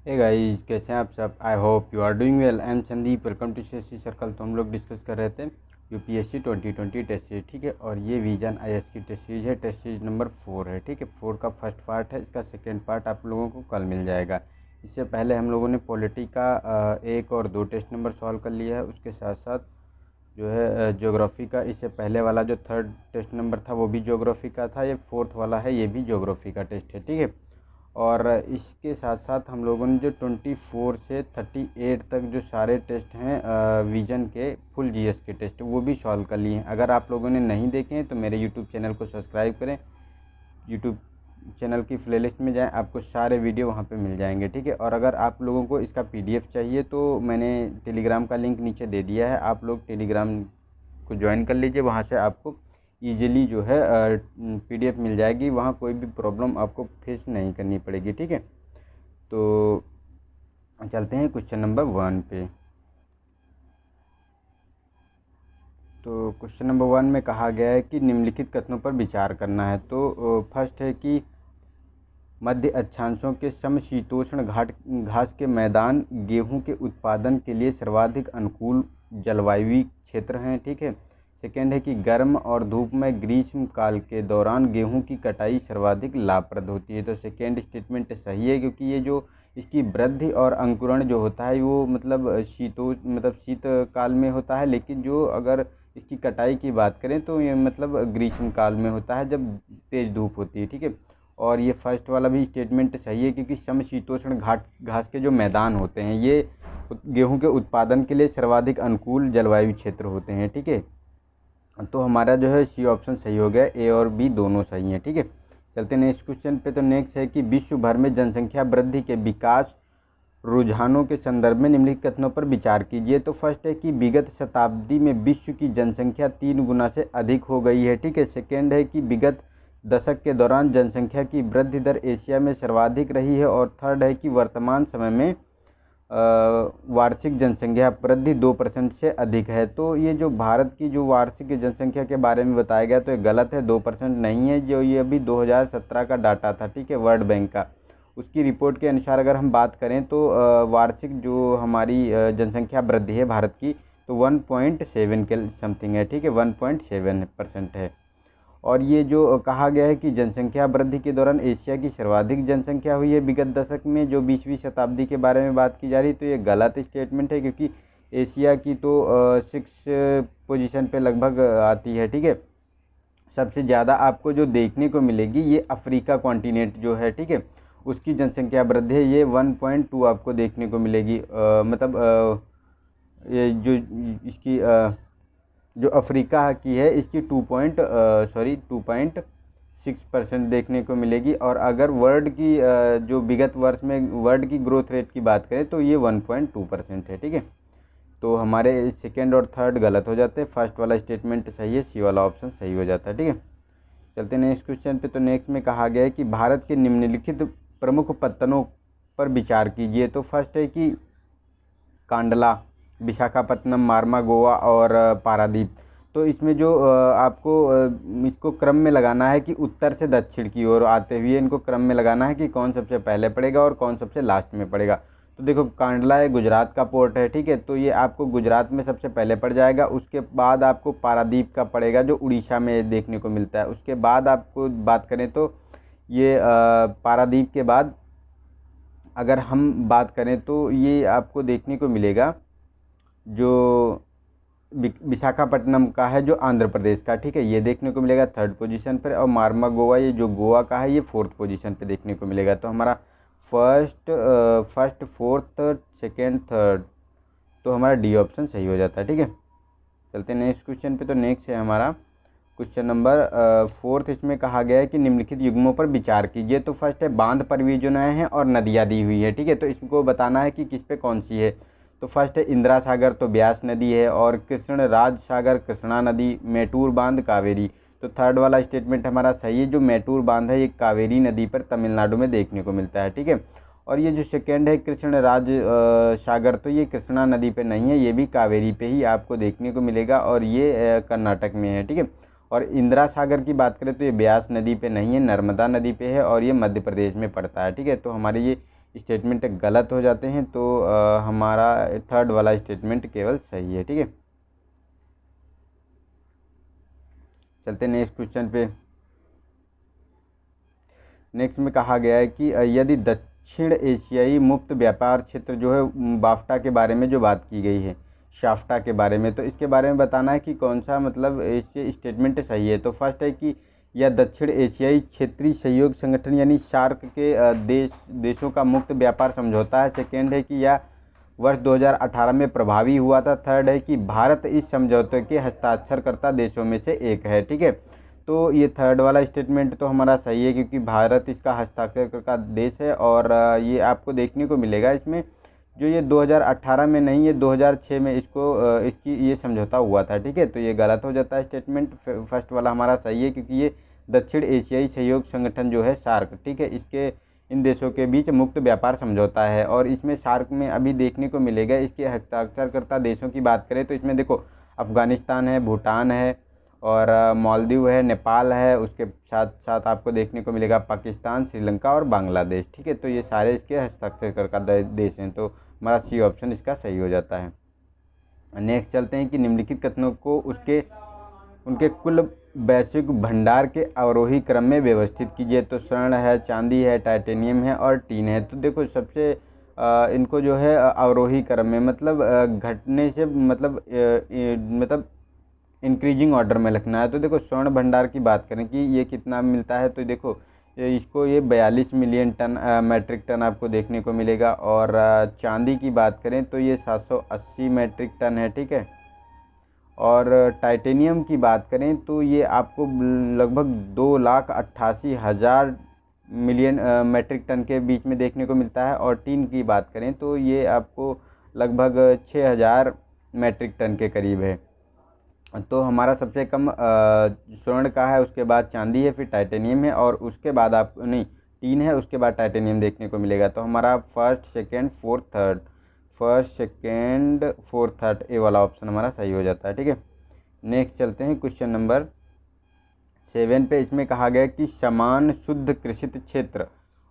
Hey guys, कैसे हैं आप सब। I hope you are doing well. I am Sandeep, welcome to CSC circle. तो हम लोग डिस्कस कर रहे थे यूपीएससी 2020 टेस्ट सीरीज, ठीक है। और ये विजन आईएएस की टेस्ट सीरीज है। टेस्ट सीरीज नंबर 4 है, ठीक है। 4 का फर्स्ट पार्ट है, इसका सेकेंड पार्ट आप लोगों को कल मिल जाएगा। इससे पहले हम लोगों ने पॉलिटी का 1 और 2 टेस्ट नंबर सॉल्व कर लिया है। उसके साथ साथ जो है ज्योग्राफी का, इससे पहले वाला जो 3rd टेस्ट नंबर था वो भी ज्योग्राफी का था। ये 4th वाला है, ये भी ज्योग्राफी का टेस्ट है, ठीक है। और इसके साथ साथ हम लोगों ने जो 24 से 38 तक जो सारे टेस्ट हैं विजन के फुल जीएस के टेस्ट वो भी सॉल्व कर लिए हैं। अगर आप लोगों ने नहीं देखे हैं तो मेरे यूट्यूब चैनल को सब्सक्राइब करें। यूट्यूब चैनल की प्लेलिस्ट में जाएं, आपको सारे वीडियो वहां पे मिल जाएंगे, ठीक है। और अगर आप लोगों को इसका पीडीएफ चाहिए तो मैंने टेलीग्राम का लिंक नीचे दे दिया है। आप लोग टेलीग्राम को ज्वाइन कर लीजिए, वहाँ से आपको ईजिली जो है पीडीएफ मिल जाएगी। वहाँ कोई भी प्रॉब्लम आपको फेस नहीं करनी पड़ेगी, ठीक है। तो चलते हैं क्वेश्चन नंबर 1 पे। तो क्वेश्चन नंबर 1 में कहा गया है कि निम्नलिखित कथनों पर विचार करना है। तो फर्स्ट है कि मध्य अक्षांशों के समशीतोष्ण घास के मैदान गेहूं के उत्पादन के लिए सर्वाधिक अनुकूल जलवायु क्षेत्र हैं, ठीक है। सेकेंड है कि गर्म और धूप में ग्रीष्म काल के दौरान गेहूं की कटाई सर्वाधिक लाभप्रद होती है। तो सेकेंड स्टेटमेंट सही है, क्योंकि ये जो इसकी वृद्धि और अंकुरण जो होता है वो मतलब शीत काल में होता है, लेकिन जो अगर इसकी कटाई की बात करें तो ये मतलब ग्रीष्म काल में होता है जब तेज़ धूप होती है, ठीक है। और ये फर्स्ट वाला भी स्टेटमेंट सही है, क्योंकि समशीतोष्ण घास के जो मैदान होते हैं ये गेहूं के उत्पादन के लिए सर्वाधिक अनुकूल जलवायु क्षेत्र होते हैं, ठीक है। तो हमारा जो है सी ऑप्शन सही हो गया, ए और बी दोनों सही हैं, ठीक है। चलते नेक्स्ट क्वेश्चन पे। तो नेक्स्ट है कि विश्व भर में जनसंख्या वृद्धि के विकास रुझानों के संदर्भ में निम्नलिखित कथनों पर विचार कीजिए। तो फर्स्ट है कि विगत शताब्दी में विश्व की जनसंख्या 3 गुना से अधिक हो गई है, ठीक है। सेकेंड है कि विगत दशक के दौरान जनसंख्या की वृद्धि दर एशिया में सर्वाधिक रही है। और थर्ड है कि वर्तमान समय में वार्षिक जनसंख्या वृद्धि 2% से अधिक है। तो ये जो भारत की जो वार्षिक जनसंख्या के बारे में बताया गया तो ये गलत है, 2% नहीं है। जो ये अभी 2017 का डाटा था, ठीक है, वर्ल्ड बैंक का, उसकी रिपोर्ट के अनुसार अगर हम बात करें तो वार्षिक जो हमारी जनसंख्या वृद्धि है भारत की तो 1.7 के समथिंग है, ठीक है, 1.7% है। और ये जो कहा गया है कि जनसंख्या वृद्धि के दौरान एशिया की सर्वाधिक जनसंख्या हुई है विगत दशक में, जो 20वीं शताब्दी के बारे में बात की जा रही, तो ये गलत स्टेटमेंट है, क्योंकि एशिया की तो 6 पोजीशन पे लगभग आती है, ठीक है। सबसे ज़्यादा आपको जो देखने को मिलेगी ये अफ्रीका कॉन्टिनेंट जो है, ठीक है, उसकी जनसंख्या वृद्धि है, ये 1.2 आपको देखने को मिलेगी। ये जो इसकी जो अफ्रीका की है इसकी 2.6% देखने को मिलेगी। और अगर वर्ल्ड की जो विगत वर्ष में वर्ल्ड की ग्रोथ रेट की बात करें तो ये 1.2% है, ठीक है। तो हमारे सेकेंड और थर्ड गलत हो जाते हैं, फर्स्ट वाला स्टेटमेंट सही है, सी वाला ऑप्शन सही हो जाता है, ठीक है। चलते हैं नेक्स्ट क्वेश्चन पे। तो नेक्स्ट में कहा गया है कि भारत के निम्नलिखित प्रमुख पत्तनों पर विचार कीजिए। तो फर्स्ट है कि कांडला, विशाखापट्टनम, मारमा, गोवा और पारादीप। तो इसमें जो आपको इसको क्रम में लगाना है कि उत्तर से दक्षिण की ओर आते हुए इनको क्रम में लगाना है कि कौन सबसे पहले पड़ेगा और कौन सबसे लास्ट में पड़ेगा। तो देखो कांडला है गुजरात का पोर्ट है, ठीक है, तो ये आपको गुजरात में सबसे पहले पड़ जाएगा। उसके बाद आपको पारादीप का पड़ेगा जो उड़ीसा में देखने को मिलता है। उसके बाद आपको बात करें तो ये पारादीप के बाद अगर हम बात करें तो ये आपको देखने को मिलेगा जो विशाखापट्टनम का है जो आंध्र प्रदेश का, ठीक है, ये देखने को मिलेगा 3rd पोजीशन पर। और मारमा गोवा ये जो गोवा का है ये 4th पोजीशन पे देखने को मिलेगा। तो हमारा फर्स्ट 4th सेकेंड 3rd, तो हमारा डी ऑप्शन सही हो जाता है, ठीक है। चलते हैं नेक्स्ट क्वेश्चन पे। तो नेक्स्ट है हमारा क्वेश्चन नंबर 4th। इसमें कहा गया है कि निम्नलिखित युग्मों पर विचार कीजिए। तो फर्स्ट है बांध परियोजनाएं हैं और नदियाँ दी हुई है, ठीक है, तो इसको बताना है कि किस पे कौन सी है। तो फर्स्ट है इंदिरा सागर, तो ब्यास नदी है, और कृष्ण राज सागर कृष्णा नदी, मेटूर बांध कावेरी। तो थर्ड वाला स्टेटमेंट हमारा सही है, जो मेटूर बांध है ये कावेरी नदी पर तमिलनाडु में देखने को मिलता है, ठीक है। और ये जो सेकेंड है कृष्ण राज सागर, तो ये कृष्णा नदी पे नहीं है, ये भी कावेरी पे ही आपको देखने को मिलेगा और ये कर्नाटक में है, ठीक है। और इंदिरा सागर की बात करें तो ये ब्यास नदी पे नहीं है, नर्मदा नदी पे है और ये मध्य प्रदेश में पड़ता है, ठीक है। तो हमारे ये स्टेटमेंट गलत हो जाते हैं, तो हमारा थर्ड वाला स्टेटमेंट केवल सही है। ठीक है, चलते नेक्स्ट क्वेश्चन पे। नेक्स्ट में कहा गया है कि यदि दक्षिण एशियाई मुक्त व्यापार क्षेत्र जो है बाफ्टा के बारे में जो बात की गई है, शाफ्टा के बारे में, तो इसके बारे में बताना है कि कौन सा मतलब इससे स्टेटमेंट सही है। तो फर्स्ट है कि यह दक्षिण एशियाई क्षेत्रीय सहयोग संगठन यानी सार्क के देशों का मुक्त व्यापार समझौता है। सेकेंड है कि यह वर्ष 2018 में प्रभावी हुआ था। थर्ड है कि भारत इस समझौते के हस्ताक्षरकर्ता देशों में से एक है। ठीक है, तो ये थर्ड वाला स्टेटमेंट तो हमारा सही है, क्योंकि भारत इसका हस्ताक्षरकर्ता देश है। और ये आपको देखने को मिलेगा इसमें जो ये 2018 में नहीं, ये 2006 में इसकी ये समझौता हुआ था। ठीक है, तो ये गलत हो जाता है स्टेटमेंट। फर्स्ट वाला हमारा सही है, क्योंकि ये दक्षिण एशियाई सहयोग संगठन जो है सार्क, ठीक है, इसके इन देशों के बीच मुक्त व्यापार समझौता है। और इसमें सार्क में अभी देखने को मिलेगा इसके हस्ताक्षरकर्ता देशों की बात करें तो इसमें देखो अफ़गानिस्तान है, भूटान है और मालदीव है, नेपाल है, उसके साथ साथ आपको देखने को मिलेगा पाकिस्तान, श्रीलंका और बांग्लादेश। ठीक है, तो ये सारे इसके हस्ताक्षरकर्ता देश हैं, तो हमारा सी ऑप्शन इसका सही हो जाता है। नेक्स्ट चलते हैं कि निम्नलिखित कथनों को उनके कुल वैश्विक भंडार के अवरोही क्रम में व्यवस्थित कीजिए। तो स्वर्ण है, चांदी है, टाइटेनियम है और टीन है। तो देखो सबसे इनको जो है अवरोही क्रम में मतलब घटने से मतलब इंक्रीजिंग ऑर्डर में लिखना है। तो देखो स्वर्ण भंडार की बात करें कि ये कितना मिलता है, तो देखो इसको ये 42 मिलियन टन मैट्रिक टन आपको देखने को मिलेगा। और चांदी की बात करें तो ये 780 मैट्रिक टन है। ठीक है, और टाइटेनियम की बात करें तो ये आपको लगभग 2,88,000 मिलियन मैट्रिक टन के बीच में देखने को मिलता है। और टीन की बात करें तो ये आपको लगभग 6,000 मैट्रिक टन के करीब है। तो हमारा सबसे कम स्वर्ण का है, उसके बाद चांदी है, फिर टाइटेनियम है और उसके बाद आप नहीं टीन है, उसके बाद टाइटेनियम देखने को मिलेगा। तो हमारा first second fourth third A वाला ऑप्शन हमारा सही हो जाता है। ठीक है, नेक्स्ट चलते हैं क्वेश्चन नंबर 7 पे। इसमें कहा गया कि समान शुद्ध कृषित क्षेत्र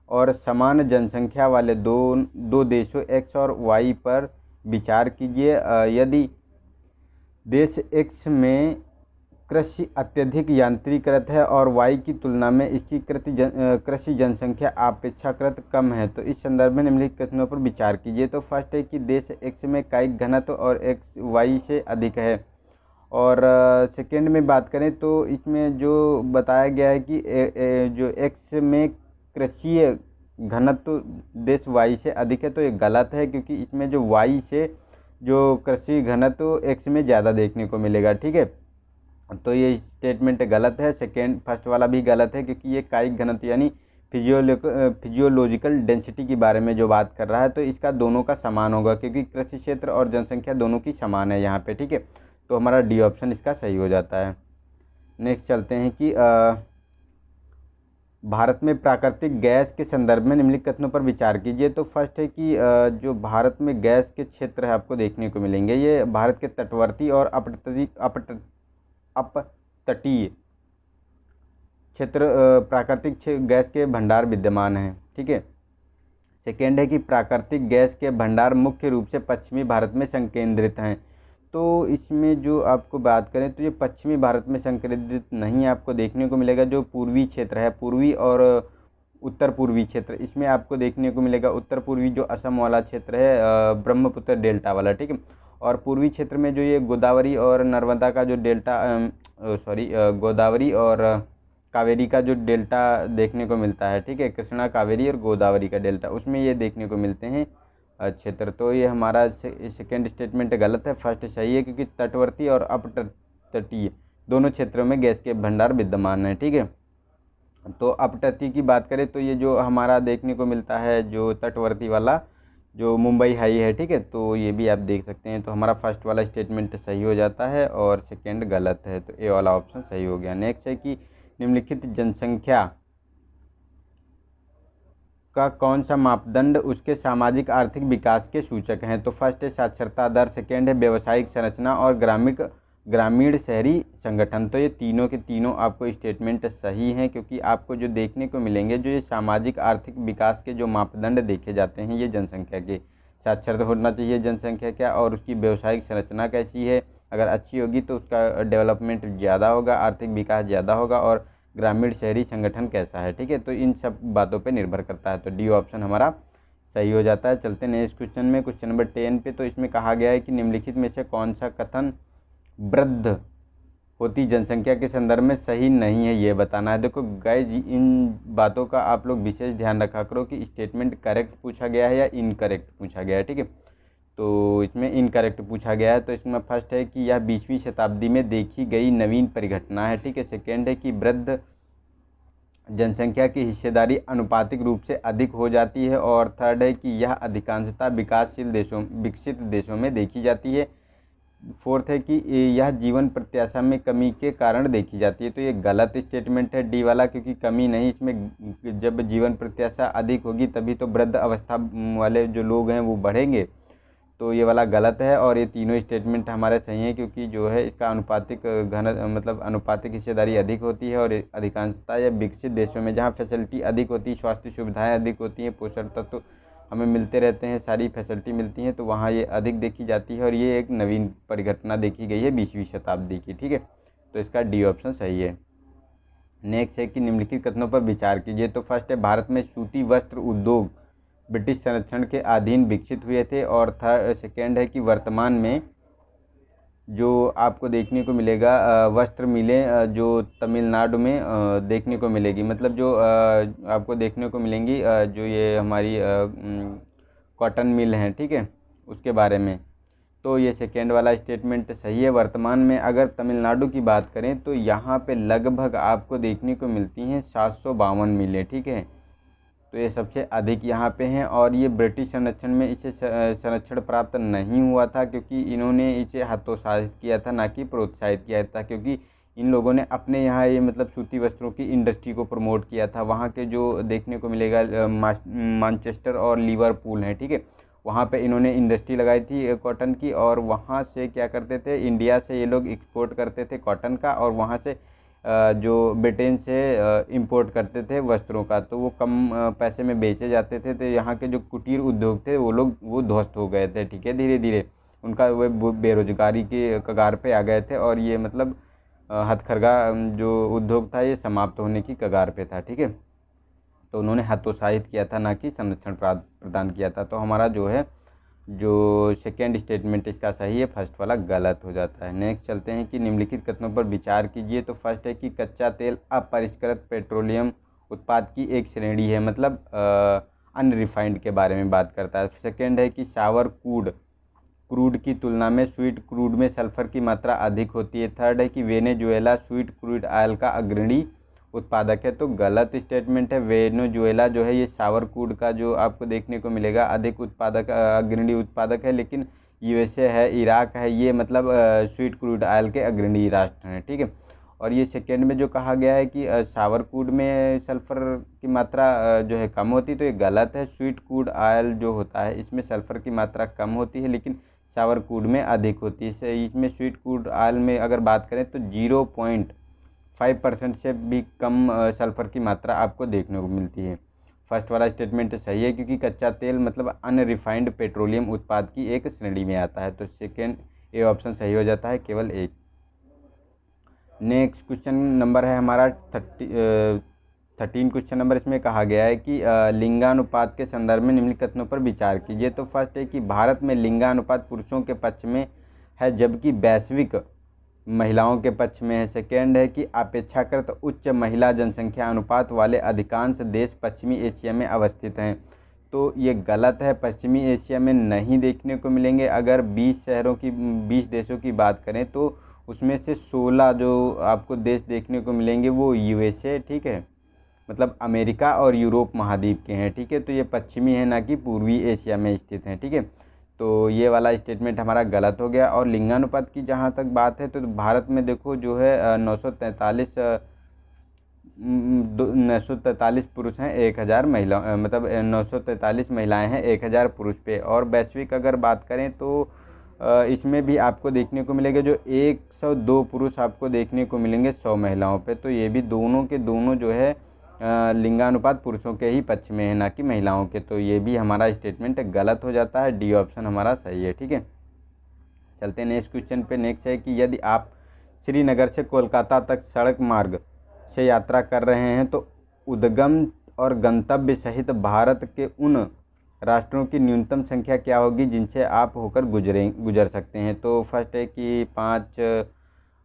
और समान जनसंख्या वाले दो देशों एक्स और वाई पर विचार कीजिए। यदि देश एक्स में कृषि अत्यधिक यांत्रिकृत है और वाई की तुलना में इसकी कृषि जनसंख्या अपेक्षाकृत कम है, तो इस संदर्भ में निम्नलिखित कथनों पर विचार कीजिए। तो फर्स्ट है कि देश एक्स में कायिक घनत्व और एक्स वाई से अधिक है। और सेकेंड में बात करें तो इसमें जो बताया गया है कि जो एक्स में कृषि घनत्व देश वाई से अधिक है, तो ये गलत है, क्योंकि इसमें जो वाई से जो कृषि घनत्व एक्स में ज़्यादा देखने को मिलेगा। ठीक है, तो ये स्टेटमेंट गलत है। फर्स्ट वाला भी गलत है, क्योंकि ये कायिक घनत्व यानी फिजियोलॉजिकल डेंसिटी के बारे में जो बात कर रहा है, तो इसका दोनों का समान होगा, क्योंकि कृषि क्षेत्र और जनसंख्या दोनों की समान है यहाँ पे। ठीक है, तो हमारा डी ऑप्शन इसका सही हो जाता है। नेक्स्ट चलते हैं कि भारत में प्राकृतिक गैस के संदर्भ में निम्नलिखित कथनों पर विचार कीजिए। तो फर्स्ट है कि जो भारत में गैस के क्षेत्र है आपको देखने को मिलेंगे, ये भारत के तटवर्ती और अपतटीय क्षेत्र प्राकृतिक गैस के भंडार विद्यमान हैं। ठीक है, सेकेंड है कि प्राकृतिक गैस के भंडार मुख्य रूप से पश्चिमी भारत में संकेंद्रित हैं। तो इसमें जो आपको बात करें तो ये पश्चिमी भारत में संकेंद्रित नहीं आपको देखने को मिलेगा। जो पूर्वी क्षेत्र है, पूर्वी और उत्तर पूर्वी क्षेत्र, इसमें आपको देखने को मिलेगा उत्तर पूर्वी जो असम वाला क्षेत्र है, ब्रह्मपुत्र डेल्टा वाला। ठीक है, और पूर्वी क्षेत्र में जो ये गोदावरी और नर्मदा का जो डेल्टा गोदावरी और कावेरी का जो डेल्टा देखने को मिलता है। ठीक है, कृष्णा, कावेरी और गोदावरी का डेल्टा, उसमें ये देखने को मिलते हैं क्षेत्र। तो ये हमारा सेकेंड स्टेटमेंट गलत है, फर्स्ट सही है, क्योंकि तटवर्ती और अपतटीय दोनों क्षेत्रों में गैस के भंडार विद्यमान हैं। ठीक है, तो अपतटीय की बात करें तो ये जो हमारा देखने को मिलता है जो तटवर्ती वाला जो मुंबई हाई है। ठीक है, तो ये भी आप देख सकते हैं। तो हमारा फर्स्ट वाला स्टेटमेंट सही हो जाता है और सेकेंड गलत है, तो ए वाला ऑप्शन सही हो गया। नेक्स्ट है कि निम्नलिखित जनसंख्या का कौन सा मापदंड उसके सामाजिक आर्थिक विकास के सूचक हैं। तो फर्स्ट है साक्षरता दर, सेकेंड है व्यावसायिक संरचना और ग्रामीण शहरी संगठन। तो ये तीनों के तीनों आपको स्टेटमेंट सही हैं, क्योंकि आपको जो देखने को मिलेंगे, जो ये सामाजिक आर्थिक विकास के जो मापदंड देखे जाते हैं, ये जनसंख्या के साक्षरता होना चाहिए, जनसंख्या क्या और उसकी व्यवसायिक संरचना कैसी है, अगर अच्छी होगी तो उसका डेवलपमेंट ज़्यादा होगा, आर्थिक विकास ज़्यादा होगा, और ग्रामीण शहरी संगठन कैसा है। ठीक है, तो इन सब बातों पे निर्भर करता है। तो डी ऑप्शन हमारा सही हो जाता है। चलते हैं नेक्स्ट क्वेश्चन में, क्वेश्चन नंबर 10 पे। तो इसमें कहा गया है कि निम्नलिखित में से कौन सा कथन वृद्ध होती जनसंख्या के संदर्भ में सही नहीं है, ये बताना है। देखो गाइज, इन बातों का आप लोग विशेष ध्यान रखा करो कि स्टेटमेंट करेक्ट पूछा गया है या इनकरेक्ट पूछा गया है। ठीक है, तो इसमें इनकरेक्ट पूछा गया है। तो इसमें फर्स्ट है कि यह 20वीं शताब्दी में देखी गई नवीन परिघटना है। ठीक है, सेकेंड है कि वृद्ध जनसंख्या की हिस्सेदारी अनुपातिक रूप से अधिक हो जाती है, और थर्ड है कि यह अधिकांशतः विकसित देशों में देखी जाती है। फोर्थ है कि यह जीवन प्रत्याशा में कमी के कारण देखी जाती है। तो ये गलत स्टेटमेंट है डी वाला, क्योंकि कमी नहीं, इसमें जब जीवन प्रत्याशा अधिक होगी तभी तो वृद्ध अवस्था वाले जो लोग हैं वो बढ़ेंगे। तो ये वाला गलत है, और ये तीनों स्टेटमेंट हमारे सही हैं, क्योंकि जो है इसका अनुपातिक मतलब अनुपातिक हिस्सेदारी अधिक होती है, और अधिकांशतः या विकसित देशों में जहाँ फैसिलिटी अधिक होती है, स्वास्थ्य सुविधाएं अधिक होती हैं, पोषण तत्व तो हमें मिलते रहते हैं, सारी फैसिलिटी मिलती हैं, तो वहाँ ये अधिक देखी जाती है, और ये एक नवीन परिघटना देखी गई है 20वीं शताब्दी की। ठीक है, तो इसका डी ऑप्शन सही है। नेक्स्ट है कि निम्नलिखित कथनों पर विचार कीजिए। तो फर्स्ट है भारत में सूती वस्त्र उद्योग ब्रिटिश संरक्षण के अधीन विकसित हुए थे, और सेकेंड है कि वर्तमान में जो आपको देखने को मिलेगा वस्त्र मिलें जो तमिलनाडु में देखने को मिलेगी, मतलब जो आपको देखने को मिलेंगी जो ये हमारी कॉटन मिल हैं। ठीक है, उसके बारे में। तो ये सेकेंड वाला स्टेटमेंट सही है। वर्तमान में अगर तमिलनाडु की बात करें तो यहाँ पे लगभग आपको देखने को मिलती हैं 752 मिलें। ठीक है, तो ये सबसे अधिक यहाँ पे हैं, और ये ब्रिटिश संरक्षण में इसे संरक्षण प्राप्त नहीं हुआ था, क्योंकि इन्होंने इसे हतोत्साहित किया था, ना कि प्रोत्साहित किया था, क्योंकि इन लोगों ने अपने यहाँ ये मतलब सूती वस्त्रों की इंडस्ट्री को प्रमोट किया था। वहाँ के जो देखने को मिलेगा मानचेस्टर और लिवरपूल हैं। ठीक है, वहाँ पे इन्होंने इंडस्ट्री लगाई थी कॉटन की, और वहाँ से क्या करते थे, इंडिया से ये लोग एक्सपोर्ट करते थे कॉटन का, और वहाँ से जो ब्रिटेन से इंपोर्ट करते थे वस्त्रों का, तो वो कम पैसे में बेचे जाते थे। तो यहाँ के जो कुटीर उद्योग थे वो ध्वस्त हो गए थे। ठीक है, धीरे धीरे उनका वो बेरोजगारी के कगार पे आ गए थे, और ये मतलब हथकरघा जो उद्योग था ये समाप्त होने की कगार पे था। ठीक है, तो उन्होंने हतोत्साहित किया था, ना कि संरक्षण प्रदान किया था। तो हमारा जो है जो सेकेंड स्टेटमेंट इसका सही है, फर्स्ट वाला गलत हो जाता है। नेक्स्ट चलते हैं कि निम्नलिखित कथनों पर विचार कीजिए। तो फर्स्ट है कि कच्चा तेल अपरिष्कृत पेट्रोलियम उत्पाद की एक श्रेणी है, मतलब अनरिफाइंड के बारे में बात करता है। सेकेंड है कि सावर क्रूड की तुलना में स्वीट क्रूड में सल्फर की मात्रा अधिक होती है। थर्ड है कि वेनेजुएला स्वीट क्रूड ऑयल का अग्रणी उत्पादक है। तो गलत स्टेटमेंट है। वेनेजुएला जो है ये सावर क्रूड का जो आपको देखने को मिलेगा अधिक उत्पादक अग्रणी उत्पादक है, लेकिन यूएसए है, इराक है, ये मतलब स्वीट क्रूड ऑयल के अग्रणी राष्ट्र हैं। ठीक है, और ये सेकेंड में जो कहा गया है कि सावर क्रूड में सल्फ़र की मात्रा जो है कम होती है, तो ये गलत है। स्वीट क्रूड ऑयल जो होता है इसमें सल्फ़र की मात्रा कम होती है, लेकिन सावर क्रूड में अधिक होती है। इसमें स्वीट क्रूड ऑयल में अगर बात करें तो 0.5% से भी कम सल्फ़र की मात्रा आपको देखने को मिलती है। फर्स्ट वाला स्टेटमेंट सही है, क्योंकि कच्चा तेल मतलब अनरिफाइंड पेट्रोलियम उत्पाद की एक श्रेणी में आता है। तो सेकेंड ए ऑप्शन सही हो जाता है, केवल एक। नेक्स्ट क्वेश्चन नंबर है हमारा 13 क्वेश्चन नंबर। इसमें कहा गया है कि लिंगानुपात के संदर्भ में निम्नलिखित कथनों पर विचार कीजिए। तो फर्स्ट है कि भारत में लिंगानुपात पुरुषों के पक्ष में है, जबकि वैश्विक महिलाओं के पक्ष में है। सेकेंड है कि अपेक्षाकृत उच्च महिला जनसंख्या अनुपात वाले अधिकांश देश पश्चिमी एशिया में अवस्थित हैं। तो ये गलत है, पश्चिमी एशिया में नहीं देखने को मिलेंगे। अगर 20 देशों की बात करें तो उसमें से 16 जो आपको देश देखने को मिलेंगे वो यूएसए, ठीक है, मतलब अमेरिका और यूरोप महाद्वीप के हैं। ठीक है, तो ये पश्चिमी है, ना कि पूर्वी एशिया में स्थित हैं। ठीक है, तो ये वाला स्टेटमेंट हमारा गलत हो गया। और लिंगानुपात की जहाँ तक बात है तो भारत में देखो जो है 943 पुरुष हैं 1000 महिला, मतलब 943 महिलाएं हैं 1000 पुरुष पे। और वैश्विक अगर बात करें तो इसमें भी आपको देखने को मिलेगा जो 102 पुरुष आपको देखने को मिलेंगे 100 महिलाओं पे। तो ये भी दोनों के दोनों जो है लिंगानुपात पुरुषों के ही पक्ष में है, ना कि महिलाओं के। तो ये भी हमारा स्टेटमेंट गलत हो जाता है, डी ऑप्शन हमारा सही है। ठीक है, चलते हैं नेक्स्ट क्वेश्चन पे। नेक्स्ट है कि यदि आप श्रीनगर से कोलकाता तक सड़क मार्ग से यात्रा कर रहे हैं तो उद्गम और गंतव्य सहित भारत के उन राष्ट्रों की न्यूनतम संख्या क्या होगी जिनसे आप होकर गुजर सकते हैं। तो फर्स्ट है कि 5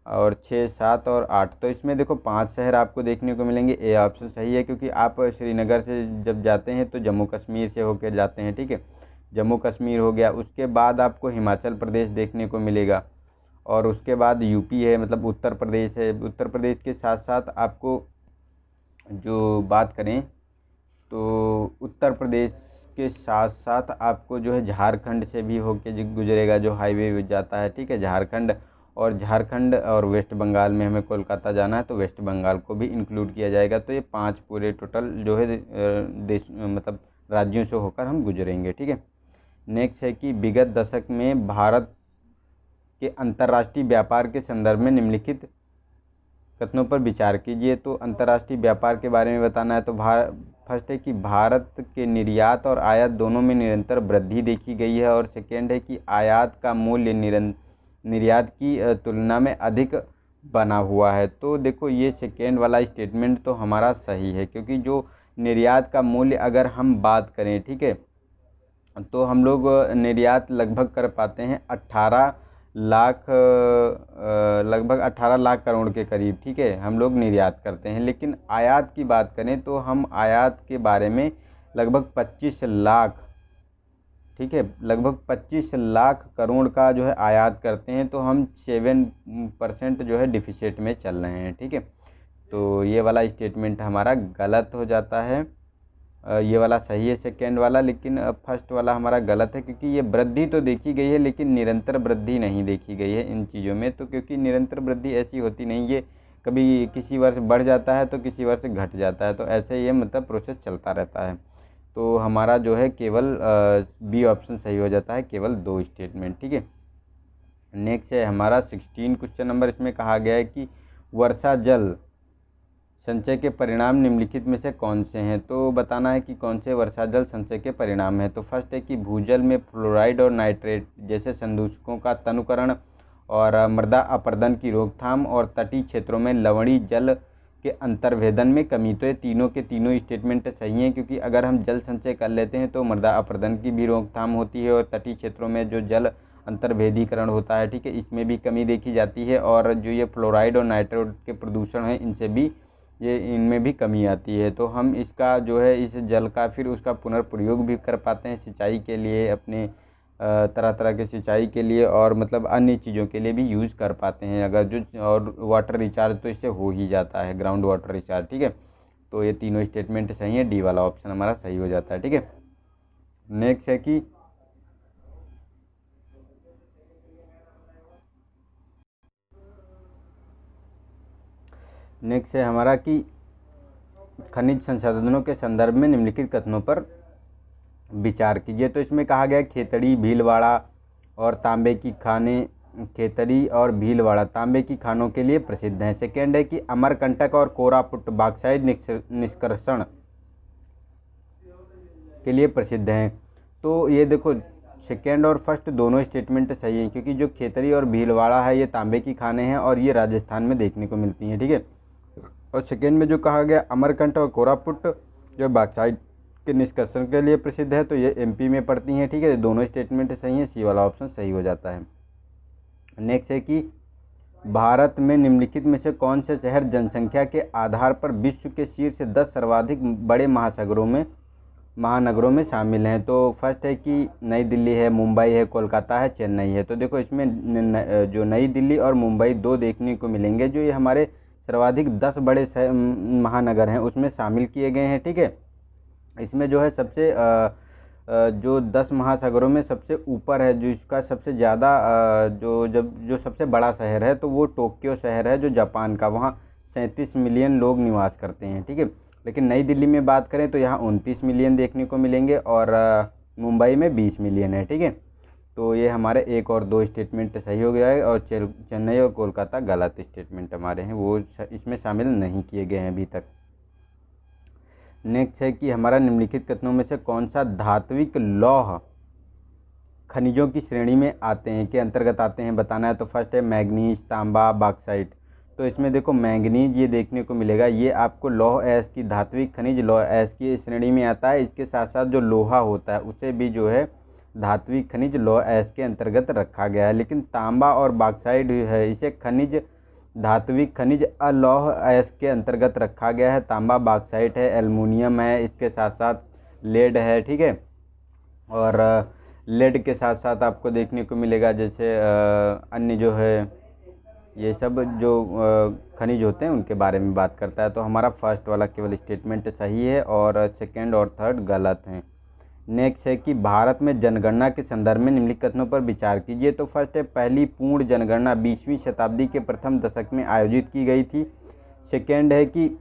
और 6, 7 और 8। तो इसमें देखो 5 शहर आपको देखने को मिलेंगे, ए ऑप्शन सही है, क्योंकि आप श्रीनगर से जब जाते हैं तो जम्मू कश्मीर से होकर जाते हैं। ठीक है, जम्मू कश्मीर हो गया, उसके बाद आपको हिमाचल प्रदेश देखने को मिलेगा, और उसके बाद यूपी है, मतलब उत्तर प्रदेश है। उत्तर प्रदेश के साथ साथ आपको जो बात करें तो उत्तर प्रदेश के साथ साथ आपको जो है झारखंड से भी होके गुजरेगा, जो हाईवे जाता है। ठीक है, झारखंड और वेस्ट बंगाल में हमें कोलकाता जाना है तो वेस्ट बंगाल को भी इंक्लूड किया जाएगा। तो ये 5 पूरे टोटल जो है देश मतलब राज्यों से होकर हम गुजरेंगे। ठीक है, नेक्स्ट है कि विगत दशक में भारत के अंतर्राष्ट्रीय व्यापार के संदर्भ में निम्नलिखित कथनों पर विचार कीजिए। तो अंतर्राष्ट्रीय व्यापार के बारे में बताना है तो फर्स्ट है कि भारत के निर्यात और आयात दोनों में निरंतर वृद्धि देखी गई है, और सेकेंड है कि आयात का मूल्य निर्यात की तुलना में अधिक बना हुआ है। तो देखो ये सेकेंड वाला स्टेटमेंट तो हमारा सही है, क्योंकि जो निर्यात का मूल्य अगर हम बात करें, ठीक है, तो हम लोग निर्यात लगभग कर पाते हैं 18 लाख लगभग 18 लाख करोड़ के करीब। ठीक है, हम लोग निर्यात करते हैं, लेकिन आयात की बात करें तो हम आयात के बारे में लगभग 25 लाख, ठीक है, लगभग 25 लाख करोड़ का जो है आयात करते हैं। तो हम 7% जो है डिफिसिट में चल रहे हैं। ठीक है, तो ये वाला स्टेटमेंट हमारा गलत हो जाता है। ये वाला सही है सेकेंड वाला, लेकिन फर्स्ट वाला हमारा गलत है, क्योंकि ये वृद्धि तो देखी गई है लेकिन निरंतर वृद्धि नहीं देखी गई है इन चीज़ों में। तो क्योंकि निरंतर वृद्धि ऐसी होती नहीं, ये कभी किसी वर्ष बढ़ जाता है तो किसी वर्ष घट जाता है, तो ऐसे ये मतलब प्रोसेस चलता रहता है। तो हमारा जो है केवल बी ऑप्शन सही हो जाता है, केवल 2 स्टेटमेंट। ठीक है, नेक्स्ट है हमारा 16 क्वेश्चन नंबर। इसमें कहा गया है कि वर्षा जल संचय के परिणाम निम्नलिखित में से कौन से हैं। तो बताना है कि कौन से वर्षा जल संचय के परिणाम हैं। तो फर्स्ट है कि भूजल में फ्लोराइड और नाइट्रेट जैसे संदूषकों का तनुकरण और मृदा अपरदन की रोकथाम, और तटीय क्षेत्रों में लवणीय जल के अंतर्वेधन में कमी। तो ये तीनों के तीनों स्टेटमेंट सही हैं, क्योंकि अगर हम जल संचय कर लेते हैं तो मृदा अपरदन की भी रोकथाम होती है, और तटीय क्षेत्रों में जो जल अंतर्वेदीकरण होता है, ठीक है, इसमें भी कमी देखी जाती है। और जो ये फ्लोराइड और नाइट्रेट के प्रदूषण हैं, इनमें भी कमी आती है। तो हम इसका जो है इस जल का फिर उसका पुनर्प्रयोग भी कर पाते हैं सिंचाई के लिए, अपने तरह तरह के सिंचाई के लिए, और मतलब अन्य चीज़ों के लिए भी यूज़ कर पाते हैं अगर जो, और वाटर रिचार्ज तो इससे हो ही जाता है, ग्राउंड वाटर रिचार्ज। ठीक है, तो ये तीनों स्टेटमेंट सही है, डी वाला ऑप्शन हमारा सही हो जाता है। ठीक है, नेक्स्ट है कि नेक्स्ट है हमारा कि खनिज संसाधनों के संदर्भ में निम्नलिखित कथनों पर विचार कीजिए। तो इसमें कहा गया खेतड़ी, भीलवाड़ा और तांबे की खानें, खेतड़ी और भीलवाड़ा तांबे की खानों के लिए प्रसिद्ध हैं। सेकेंड है कि अमरकंटक और कोरापुट बॉक्साइट निष्कर्षण के लिए प्रसिद्ध हैं। तो ये देखो सेकेंड और फर्स्ट दोनों स्टेटमेंट सही हैं, क्योंकि जो खेतड़ी और भीलवाड़ा है ये तांबे की खानें हैं और ये राजस्थान में देखने को मिलती हैं। ठीक है, और सेकेंड में जो कहा गया अमरकंटक और कोरापुट जो बॉक्साइट के निष्कर्षण के लिए प्रसिद्ध है, तो ये एमपी में पड़ती हैं। ठीक है, दोनों स्टेटमेंट सही हैं, सी वाला ऑप्शन सही हो जाता है। नेक्स्ट है कि भारत में निम्नलिखित में से कौन से शहर जनसंख्या के आधार पर विश्व के शीर्ष 10 सर्वाधिक बड़े महानगरों में शामिल हैं। तो फर्स्ट है कि नई दिल्ली है, मुंबई है, कोलकाता है, चेन्नई है। तो देखो इसमें जो नई दिल्ली और मुंबई 2 देखने को मिलेंगे, जो ये हमारे सर्वाधिक 10 बड़े महानगर हैं उसमें शामिल किए गए हैं। ठीक है, इसमें जो है सबसे जो 10 महासागरों में सबसे ऊपर है, जो इसका सबसे ज़्यादा जो सबसे बड़ा शहर है, तो वो टोक्यो शहर है जो जापान का, वहाँ 37 मिलियन लोग निवास करते हैं। ठीक है, लेकिन नई दिल्ली में बात करें तो यहाँ 29 मिलियन देखने को मिलेंगे, और मुंबई में 20 मिलियन है। ठीक है, तो ये हमारे 1 और 2 स्टेटमेंट सही हो गया है और चेन्नई और कोलकाता गलत स्टेटमेंट हमारे हैं, वो इसमें शामिल नहीं किए गए हैं अभी तक। नेक्स्ट है कि हमारा निम्नलिखित कथनों में से कौन सा धात्विक लौह खनिजों की श्रेणी में आते हैं, के अंतर्गत आते हैं, बताना है। तो फर्स्ट है मैग्नीज, तांबा, बॉक्साइट। तो इसमें देखो मैंगनीज ये देखने को मिलेगा, ये आपको लौह अयस्क की धात्विक खनिज लौह अयस्क की श्रेणी में आता है। इसके साथ साथ जो लोहा होता है उसे भी जो है धात्विक खनिज लौह अयस्क के अंतर्गत रखा गया है। लेकिन तांबा और बॉक्साइट है इसे खनिज धात्विक खनिज अलौह अयस्क के अंतर्गत रखा गया है। तांबा बॉक्साइट है, एल्युमिनियम है, इसके साथ साथ लेड है, ठीक है। और लेड के साथ साथ आपको देखने को मिलेगा जैसे अन्य जो है ये सब जो खनिज होते हैं उनके बारे में बात करता है। तो हमारा फर्स्ट वाला केवल स्टेटमेंट सही है और सेकंड और थर्ड गलत हैं। नेक्स्ट है कि भारत में जनगणना के संदर्भ में निम्नलिखित कथनों पर विचार कीजिए। तो फर्स्ट है पहली पूर्ण जनगणना 20वीं शताब्दी के प्रथम दशक में आयोजित की गई थी। सेकंड है कि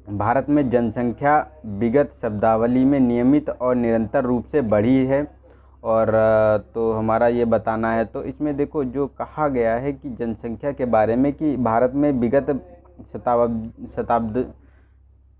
भारत में जनसंख्या विगत शब्दावली में नियमित और निरंतर रूप से बढ़ी है। और तो हमारा ये बताना है। तो इसमें देखो जो कहा गया है कि जनसंख्या के बारे में कि भारत में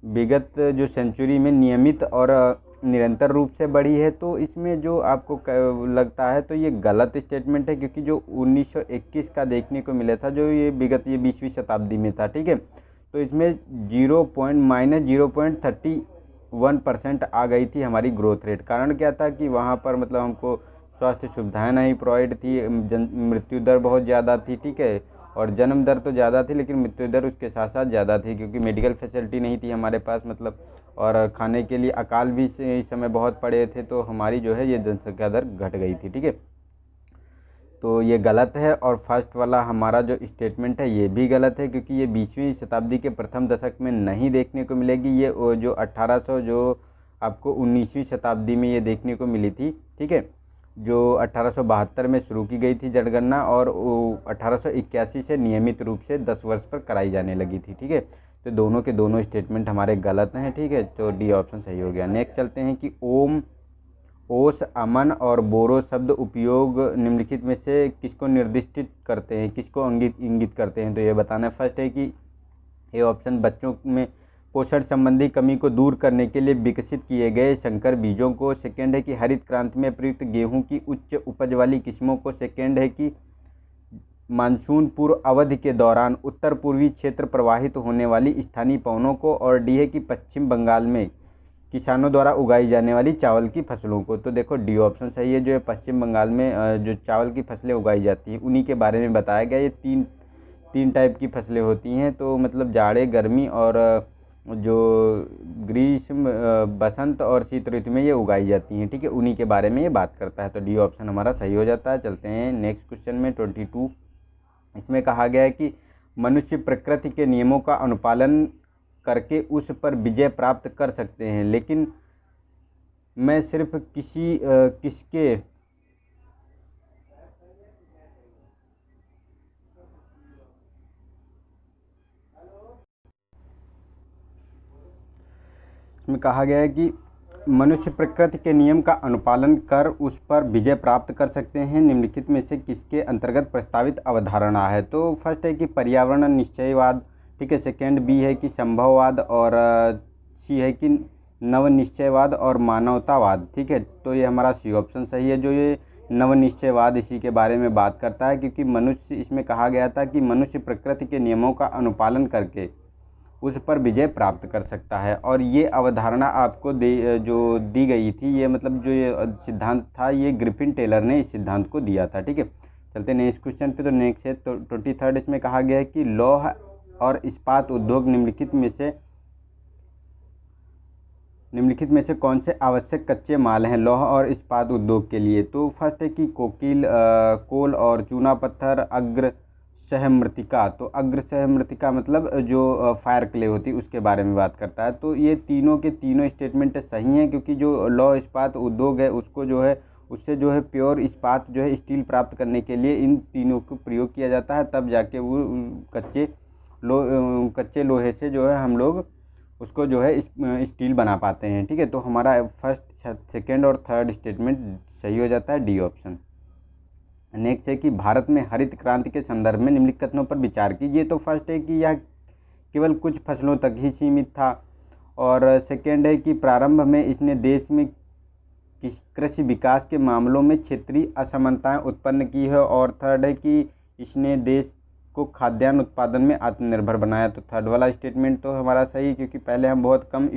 विगत जो सेंचुरी में नियमित और निरंतर रूप से बढ़ी है। तो इसमें जो आपको लगता है तो ये गलत स्टेटमेंट है, क्योंकि जो 1921 का देखने को मिला था जो ये विगत ये 20वीं शताब्दी में था, ठीक है। तो इसमें -0.31% आ गई थी हमारी ग्रोथ रेट। कारण क्या था कि वहाँ पर मतलब हमको स्वास्थ्य सुविधाएं नहीं प्रोवाइड थी, मृत्यु दर बहुत ज़्यादा थी, ठीक है। और जन्म दर तो ज़्यादा थी लेकिन मृत्यु दर उसके साथ साथ ज़्यादा थी, क्योंकि मेडिकल फैसिलिटी नहीं थी हमारे पास मतलब, और खाने के लिए अकाल भी इस समय बहुत पड़े थे। तो हमारी जो है ये जनसंख्या दर घट गई थी, ठीक है। तो ये गलत है। और फर्स्ट वाला हमारा जो स्टेटमेंट है ये भी गलत है, क्योंकि ये 20वीं शताब्दी के प्रथम दशक में नहीं देखने को मिलेगी। ये जो 1800 जो आपको 19वीं शताब्दी में ये देखने को मिली थी, ठीक है। जो 1872 में शुरू की गई थी जनगणना और 1881 से नियमित रूप से 10 वर्ष पर कराई जाने लगी थी, ठीक है। तो दोनों के दोनों स्टेटमेंट हमारे गलत हैं, ठीक है। तो डी ऑप्शन सही हो गया। नेक्स्ट चलते हैं कि ओम, ओस, अमन और बोरो शब्द उपयोग निम्नलिखित में से किसको निर्दिष्ट करते हैं, किसको इंगित करते हैं। तो ये बताना है। फर्स्ट है कि ये ऑप्शन बच्चों में पोषण संबंधी कमी को दूर करने के लिए विकसित किए गए संकर बीजों को। सेकंड है कि हरित क्रांति में प्रयुक्त गेहूं की उच्च उपज वाली किस्मों को। सेकंड है कि मानसून पूर्व अवधि के दौरान उत्तर पूर्वी क्षेत्र प्रवाहित होने वाली स्थानीय पवनों को। और डी है कि पश्चिम बंगाल में किसानों द्वारा उगाई जाने वाली चावल की फसलों को। तो देखो डी ऑप्शन सही है, जो है पश्चिम बंगाल में जो चावल की फसलें उगाई जाती हैं उन्हीं के बारे में बताया गया। ये तीन टाइप की फसलें होती हैं, तो मतलब जाड़े, गर्मी और जो ग्रीष्म, बसंत और शीत ऋतु में ये उगाई जाती हैं, ठीक है। उन्हीं के बारे में ये बात करता है। तो डी ऑप्शन हमारा सही हो जाता है। चलते हैं नेक्स्ट क्वेश्चन में 22। इसमें कहा गया है कि मनुष्य प्रकृति के नियमों का अनुपालन करके उस पर विजय प्राप्त कर सकते हैं, लेकिन मैं सिर्फ किसके इसमें कहा गया है कि मनुष्य प्रकृति के नियम का अनुपालन कर उस पर विजय प्राप्त कर सकते हैं, निम्नलिखित में से किसके अंतर्गत प्रस्तावित अवधारणा है। तो फर्स्ट है कि पर्यावरण निश्चयवाद, ठीक है। सेकंड बी है कि संभववाद और सी है कि नवनिश्चयवाद और मानवतावाद, ठीक है। तो ये हमारा सी ऑप्शन सही है, जो ये नवनिश्चयवाद इसी के बारे में बात करता है, क्योंकि मनुष्य, इसमें कहा गया था कि मनुष्य प्रकृति के नियमों का अनुपालन करके उस पर विजय प्राप्त कर सकता है। और ये अवधारणा आपको जो दी गई थी, ये मतलब जो ये सिद्धांत था ये ग्रिफिन टेलर ने इस सिद्धांत को दिया था, ठीक है। चलते हैं नेक्स्ट क्वेश्चन पे। तो नेक्स्ट है तो 23 इसमें कहा गया है कि लौह और इस्पात उद्योग निम्नलिखित में से कौन से आवश्यक कच्चे माल हैं लौह और इस्पात उद्योग के लिए। तो फर्स्ट है कि कोल और चूना पत्थर, अग्र सहमृतिका। तो अग्र सहमृतिका मतलब जो फायर क्ले होती है उसके बारे में बात करता है। तो ये तीनों के तीनों स्टेटमेंट सही हैं, क्योंकि जो लौह इस्पात उद्योग है उसको जो है उससे जो है प्योर इस्पात जो है स्टील प्राप्त करने के लिए इन तीनों को प्रयोग किया जाता है, तब जाके वो कच्चे लोहे से जो है हम लोग उसको जो है स्टील बना पाते हैं, ठीक है। तो हमारा फर्स्ट, सेकंड और थर्ड स्टेटमेंट सही हो जाता है, डी ऑप्शन। नेक्स्ट है कि भारत में हरित क्रांति के संदर्भ में निम्नलिखित कथनों पर विचार कीजिए। तो फर्स्ट है कि यह केवल कुछ फसलों तक ही सीमित था, और सेकेंड है कि प्रारंभ में इसने देश में कृषि विकास के मामलों में क्षेत्रीय असमानताएं उत्पन्न की है, और थर्ड है कि इसने देश को खाद्यान्न उत्पादन में आत्मनिर्भर बनाया। तो थर्ड वाला स्टेटमेंट तो हमारा सही है, क्योंकि पहले हम बहुत कम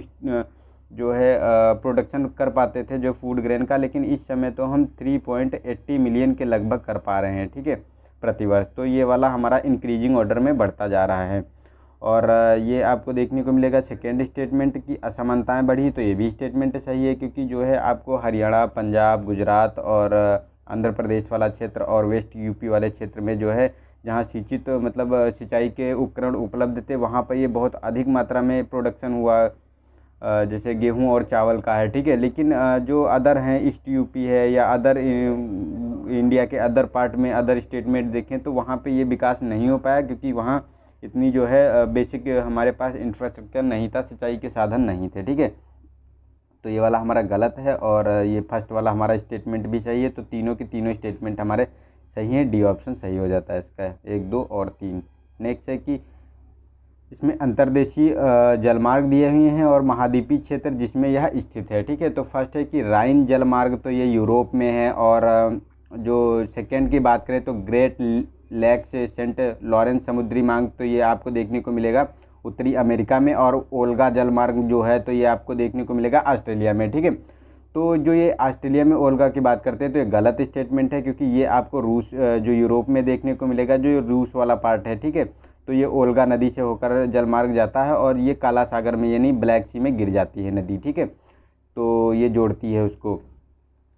जो है प्रोडक्शन कर पाते थे जो फूड ग्रेन का, लेकिन इस समय तो हम 3.80 मिलियन के लगभग कर पा रहे हैं, ठीक है, प्रतिवर्ष। तो ये वाला हमारा इंक्रीजिंग ऑर्डर में बढ़ता जा रहा है। और ये आपको देखने को मिलेगा सेकेंड स्टेटमेंट की असमानताएं बढ़ी, तो ये भी स्टेटमेंट सही है, क्योंकि जो है आपको हरियाणा, पंजाब, गुजरात और आंध्र प्रदेश वाला क्षेत्र और वेस्ट यूपी वाले क्षेत्र में जो है जहाँ सिंचित मतलब सिंचाई के उपकरण उपलब्ध थे, वहाँ पर ये बहुत अधिक मात्रा में प्रोडक्शन हुआ, जैसे गेहूं और चावल का है, ठीक है। लेकिन जो अदर हैं, ईस्ट यूपी है या अदर इंडिया के अदर पार्ट में अदर स्टेट में देखें तो वहाँ पे ये विकास नहीं हो पाया, क्योंकि वहाँ इतनी जो है बेसिक हमारे पास इंफ्रास्ट्रक्चर नहीं था, सिंचाई के साधन नहीं थे, ठीक है। तो ये वाला हमारा गलत है, और ये फर्स्ट वाला हमारा स्टेटमेंट भी सही है। तो तीनों के तीनों स्टेटमेंट हमारे सही हैं, डी ऑप्शन सही हो जाता है इसका, 1, 2 और 3। नेक्स्ट है कि इसमें अंतर्देशीय जलमार्ग दिए हुए हैं और महाद्वीपीय क्षेत्र जिसमें यह स्थित है, ठीक है। तो फर्स्ट है कि राइन जलमार्ग, तो ये यूरोप में है, और जो सेकंड की बात करें तो ग्रेट लेक से सेंट लॉरेंस समुद्री मार्ग, तो ये आपको देखने को मिलेगा उत्तरी अमेरिका में, और ओल्गा जलमार्ग जो है तो ये आपको देखने को मिलेगा ऑस्ट्रेलिया में, ठीक है। तो जो ये ऑस्ट्रेलिया में ओल्गा की बात करते हैं तो ये गलत स्टेटमेंट है, क्योंकि ये आपको रूस जो यूरोप में देखने को मिलेगा, जो रूस वाला पार्ट है, ठीक है। तो ये ओल्गा नदी से होकर जलमार्ग जाता है, और ये काला सागर में यानी ब्लैक सी में गिर जाती है नदी, ठीक है। तो ये जोड़ती है उसको।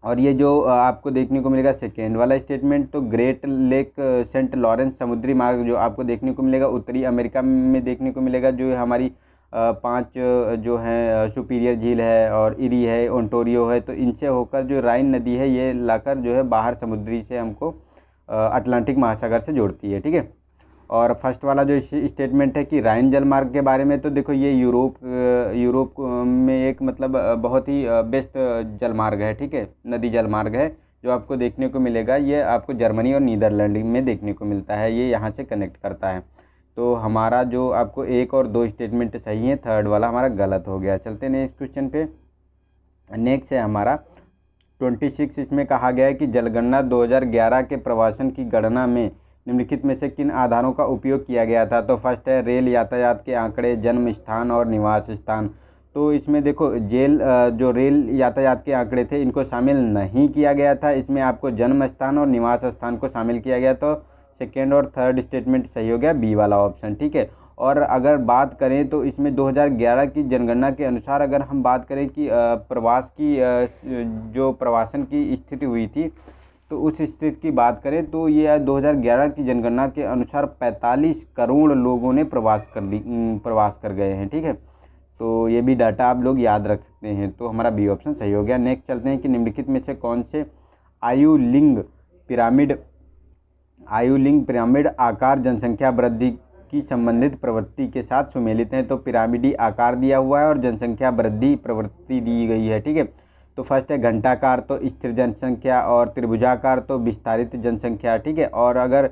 और ये जो आपको देखने को मिलेगा सेकेंड वाला स्टेटमेंट, तो ग्रेट लेक सेंट लॉरेंस समुद्री मार्ग जो आपको देखने को मिलेगा उत्तरी अमेरिका में देखने को मिलेगा, जो हमारी 5 जो हैं सुपीरियर झील है और इरी है, ओंटारियो है, तो इनसे होकर जो राइन नदी है ये लाकर जो है बाहर समुद्री से हमको अटलांटिक महासागर से जोड़ती है, ठीक है। और फर्स्ट वाला जो स्टेटमेंट है कि राइन जलमार्ग के बारे में, तो देखो ये यूरोप में एक मतलब बहुत ही बेस्ट जलमार्ग है, ठीक है, नदी जलमार्ग है, जो आपको देखने को मिलेगा। ये आपको जर्मनी और नीदरलैंड में देखने को मिलता है, ये यहाँ से कनेक्ट करता है। तो हमारा जो आपको 1 और 2 स्टेटमेंट सही है, थर्ड वाला हमारा गलत हो गया। चलते हैं नेक्स्ट क्वेश्चन पे। नेक्स्ट है हमारा 26, इसमें कहा गया है कि जनगणना 2011 के प्रवासन की गणना में निम्नलिखित में से किन आधारों का उपयोग किया गया था। तो फर्स्ट है रेल यातायात के आंकड़े, जन्म स्थान और निवास स्थान। तो इसमें देखो जो रेल यातायात के आंकड़े थे इनको शामिल नहीं किया गया था, इसमें आपको जन्म स्थान और निवास स्थान को शामिल किया गया। तो सेकेंड और थर्ड स्टेटमेंट सही हो गया, बी वाला ऑप्शन, ठीक है। और अगर बात करें तो इसमें 2011 की जनगणना के अनुसार अगर हम बात करें कि प्रवास की जो प्रवासन की स्थिति हुई थी, तो उस स्थिति की बात करें तो ये 2011 की जनगणना के अनुसार 45 करोड़ लोगों ने प्रवास कर गए हैं, ठीक है। तो ये भी डाटा आप लोग याद रख सकते हैं। तो हमारा बी ऑप्शन सही हो गया। नेक्स्ट चलते हैं कि निम्नलिखित में से कौन से आयु लिंग पिरामिड आकार जनसंख्या वृद्धि की संबंधित प्रवृत्ति के साथ सुमेलित हैं। तो पिरामिडी आकार दिया हुआ है और जनसंख्या वृद्धि प्रवृत्ति दी गई है, ठीक है। तो फर्स्ट है घंटाकार, तो स्थिर जनसंख्या, और त्रिभुजाकार तो विस्तारित जनसंख्या, ठीक है। और अगर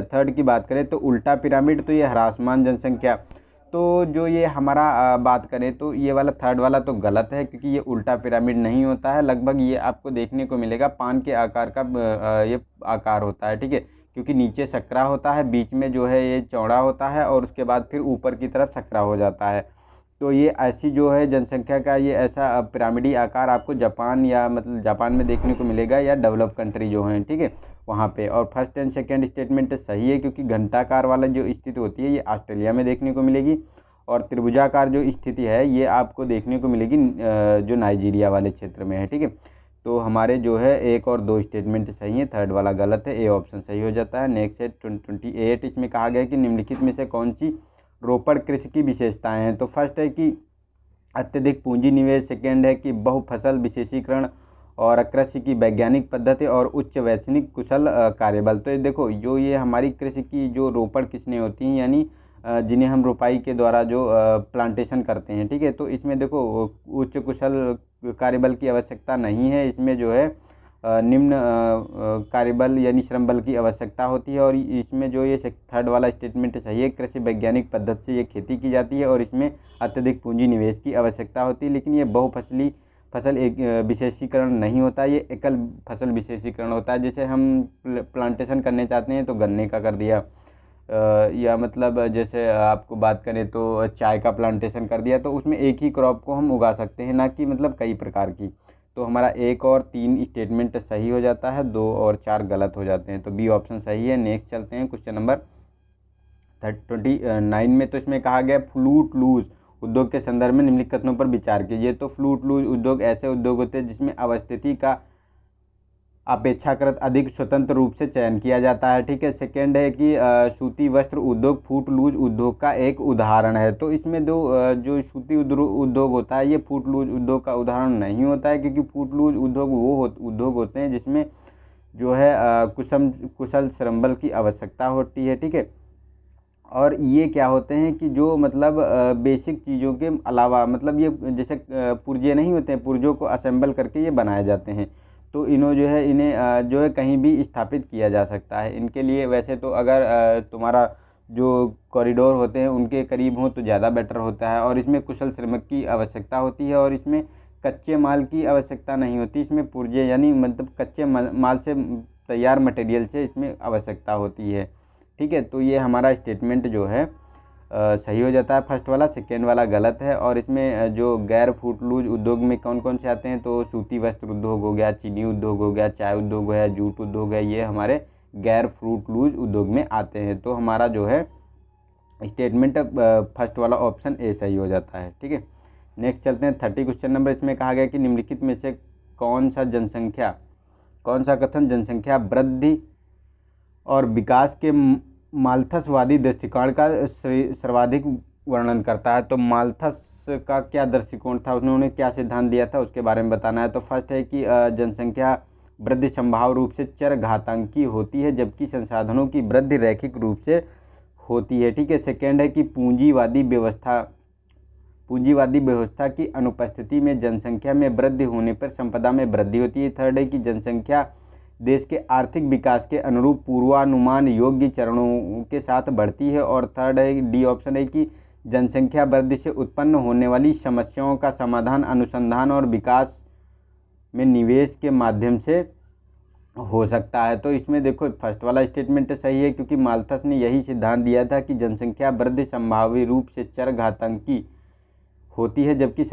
थर्ड की बात करें तो उल्टा पिरामिड, तो ये ह्रासमान जनसंख्या। तो जो ये हमारा बात करें तो ये वाला थर्ड वाला तो गलत है, क्योंकि ये उल्टा पिरामिड नहीं होता है। लगभग ये आपको देखने को मिलेगा पान के आकार का ये आकार होता है, ठीक है, क्योंकि नीचे सकरा होता है, बीच में जो है ये चौड़ा होता है, और उसके बाद फिर ऊपर की तरफ सकरा हो जाता है। तो ये ऐसी जो है जनसंख्या का ये ऐसा पिरामिडी आकार आपको जापान या मतलब जापान में देखने को मिलेगा, या डेवलप कंट्री जो हैं, ठीक है, वहाँ पे। और फर्स्ट एंड सेकंड स्टेटमेंट सही है, क्योंकि घंटाकार वाला जो स्थिति होती है ये ऑस्ट्रेलिया में देखने को मिलेगी, और त्रिभुजाकार जो स्थिति है ये आपको देखने को मिलेगी जो नाइजीरिया वाले क्षेत्र में है, ठीक है। तो हमारे जो है 1 और 2 स्टेटमेंट सही है, थर्ड वाला गलत है, ए ऑप्शन सही हो जाता है। नेक्स्ट है 28, इसमें कहा गया है कि निम्नलिखित में से कौन सी रोपड़ कृषि की विशेषताएं हैं। तो फर्स्ट है कि अत्यधिक पूंजी निवेश, सेकेंड है कि बहुफसल विशेषीकरण, और कृषि की वैज्ञानिक पद्धति, और उच्च वैज्ञानिक कुशल कार्यबल। तो ये देखो जो ये हमारी कृषि की जो रोपड़ किस्में होती हैं, यानी जिन्हें हम रोपाई के द्वारा जो प्लांटेशन करते हैं, ठीक है। तो इसमें देखो उच्च कुशल कार्यबल की आवश्यकता नहीं है, इसमें जो है निम्न कार्यबल यानी श्रम बल की आवश्यकता होती है। और इसमें जो ये थर्ड वाला स्टेटमेंट सही है, कृषि वैज्ञानिक पद्धति से ये खेती की जाती है और इसमें अत्यधिक पूंजी निवेश की आवश्यकता होती है। लेकिन ये बहुफसली फसल एक विशेषीकरण नहीं होता, ये एकल फसल विशेषीकरण होता है। जैसे हम प्लांटेशन करने चाहते हैं तो गन्ने का कर दिया, या मतलब जैसे आपको बात करें तो चाय का प्लांटेशन कर दिया, तो उसमें एक ही क्रॉप को हम उगा सकते हैं, ना कि मतलब कई प्रकार की। तो हमारा 1 और 3 स्टेटमेंट सही हो जाता है, 2 और 4 गलत हो जाते हैं, तो बी ऑप्शन सही है। नेक्स्ट चलते हैं क्वेश्चन नंबर 29 में। तो इसमें कहा गया फ्लूट लूज उद्योग के संदर्भ में निम्नलिखित कथनों पर विचार कीजिए। तो फ्लूट लूज उद्योग ऐसे उद्योग होते हैं जिसमें अवस्थिति का अपेक्षाकृत अधिक स्वतंत्र रूप से चयन किया जाता है। ठीक है। सेकेंड है कि सूती वस्त्र उद्योग फूट लूज उद्योग का एक उदाहरण है। तो इसमें जो सूती उद्योग होता है ये फूट लूज उद्योग का उदाहरण नहीं होता है, क्योंकि फूट लूज उद्योग वो उद्योग होते हैं जिसमें जो है कुशल श्रम बल की आवश्यकता होती है। ठीक है। और ये क्या होते हैं कि जो मतलब बेसिक चीज़ों के अलावा, मतलब ये जैसे पुर्जे नहीं होते हैं, पुर्जों को असेंबल करके ये बनाए जाते हैं। तो इन्हें जो है कहीं भी स्थापित किया जा सकता है। इनके लिए वैसे तो अगर तुम्हारा जो कॉरिडोर होते हैं उनके करीब हो तो ज़्यादा बेटर होता है। और इसमें कुशल श्रमिक की आवश्यकता होती है और इसमें कच्चे माल की आवश्यकता नहीं होती। इसमें पुर्जे यानी मतलब कच्चे माल से तैयार मटेरियल से इसमें आवश्यकता होती है। ठीक है। तो ये हमारा स्टेटमेंट जो है सही हो जाता है फर्स्ट वाला, सेकेंड वाला गलत है। और इसमें जो गैर फूट लूज उद्योग में कौन कौन से आते हैं, तो सूती वस्त्र उद्योग हो गया, चीनी उद्योग हो गया, चाय उद्योग हो गया, जूट उद्योग है, ये हमारे गैर फ्रूट लूज उद्योग में आते हैं। तो हमारा जो है स्टेटमेंट फर्स्ट वाला ऑप्शन ए सही हो जाता है। ठीक है। नेक्स्ट चलते हैं 30 क्वेश्चन नंबर। इसमें कहा गया कि निम्नलिखित में से कौन सा कथन जनसंख्या वृद्धि और विकास के माल्थसवादी दृष्टिकोण का सर्वाधिक वर्णन करता है। तो माल्थस का क्या दृष्टिकोण था, उन्होंने क्या सिद्धांत दिया था, उसके बारे में बताना है। तो फर्स्ट है कि जनसंख्या वृद्धि संभाव्य रूप से चर घातांकी होती है, जबकि संसाधनों की वृद्धि रैखिक रूप से होती है। ठीक है। सेकेंड है कि पूंजीवादी व्यवस्था की अनुपस्थिति में जनसंख्या में वृद्धि होने पर संपदा में वृद्धि होती है। थर्ड है कि जनसंख्या देश के आर्थिक विकास के अनुरूप पूर्वानुमान योग्य चरणों के साथ बढ़ती है। और थर्ड है डी ऑप्शन है कि जनसंख्या वृद्धि से उत्पन्न होने वाली समस्याओं का समाधान अनुसंधान और विकास में निवेश के माध्यम से हो सकता है। तो इसमें देखो फर्स्ट वाला स्टेटमेंट सही है, क्योंकि माल्थस ने यही सिद्धांत दिया था कि जनसंख्या वृद्धि संभाव्य रूप से चर घातांकी होती है, जबकि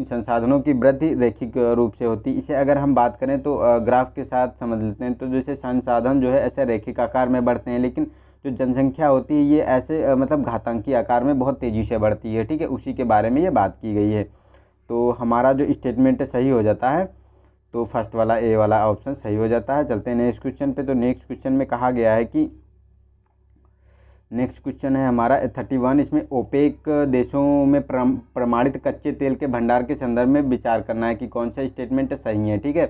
संसाधनों की वृद्धि रैखिक रूप से होती है। इसे अगर हम बात करें तो ग्राफ के साथ समझ लेते हैं। तो जैसे संसाधन जो है ऐसे रैखिक आकार में बढ़ते हैं, लेकिन जो जनसंख्या होती है ये ऐसे मतलब घातांकी आकार में बहुत तेज़ी से बढ़ती है। ठीक है। उसी के बारे में ये बात की गई है। तो हमारा जो स्टेटमेंट सही हो जाता है, तो फर्स्ट वाला ए वाला ऑप्शन सही हो जाता है। चलते हैं नेक्स्ट क्वेश्चन पे। तो नेक्स्ट क्वेश्चन में कहा गया है कि नेक्स्ट क्वेश्चन है हमारा 31। इसमें ओपेक देशों में प्रमाणित कच्चे तेल के भंडार के संदर्भ में विचार करना है कि कौन सा स्टेटमेंट सही है। ठीक है।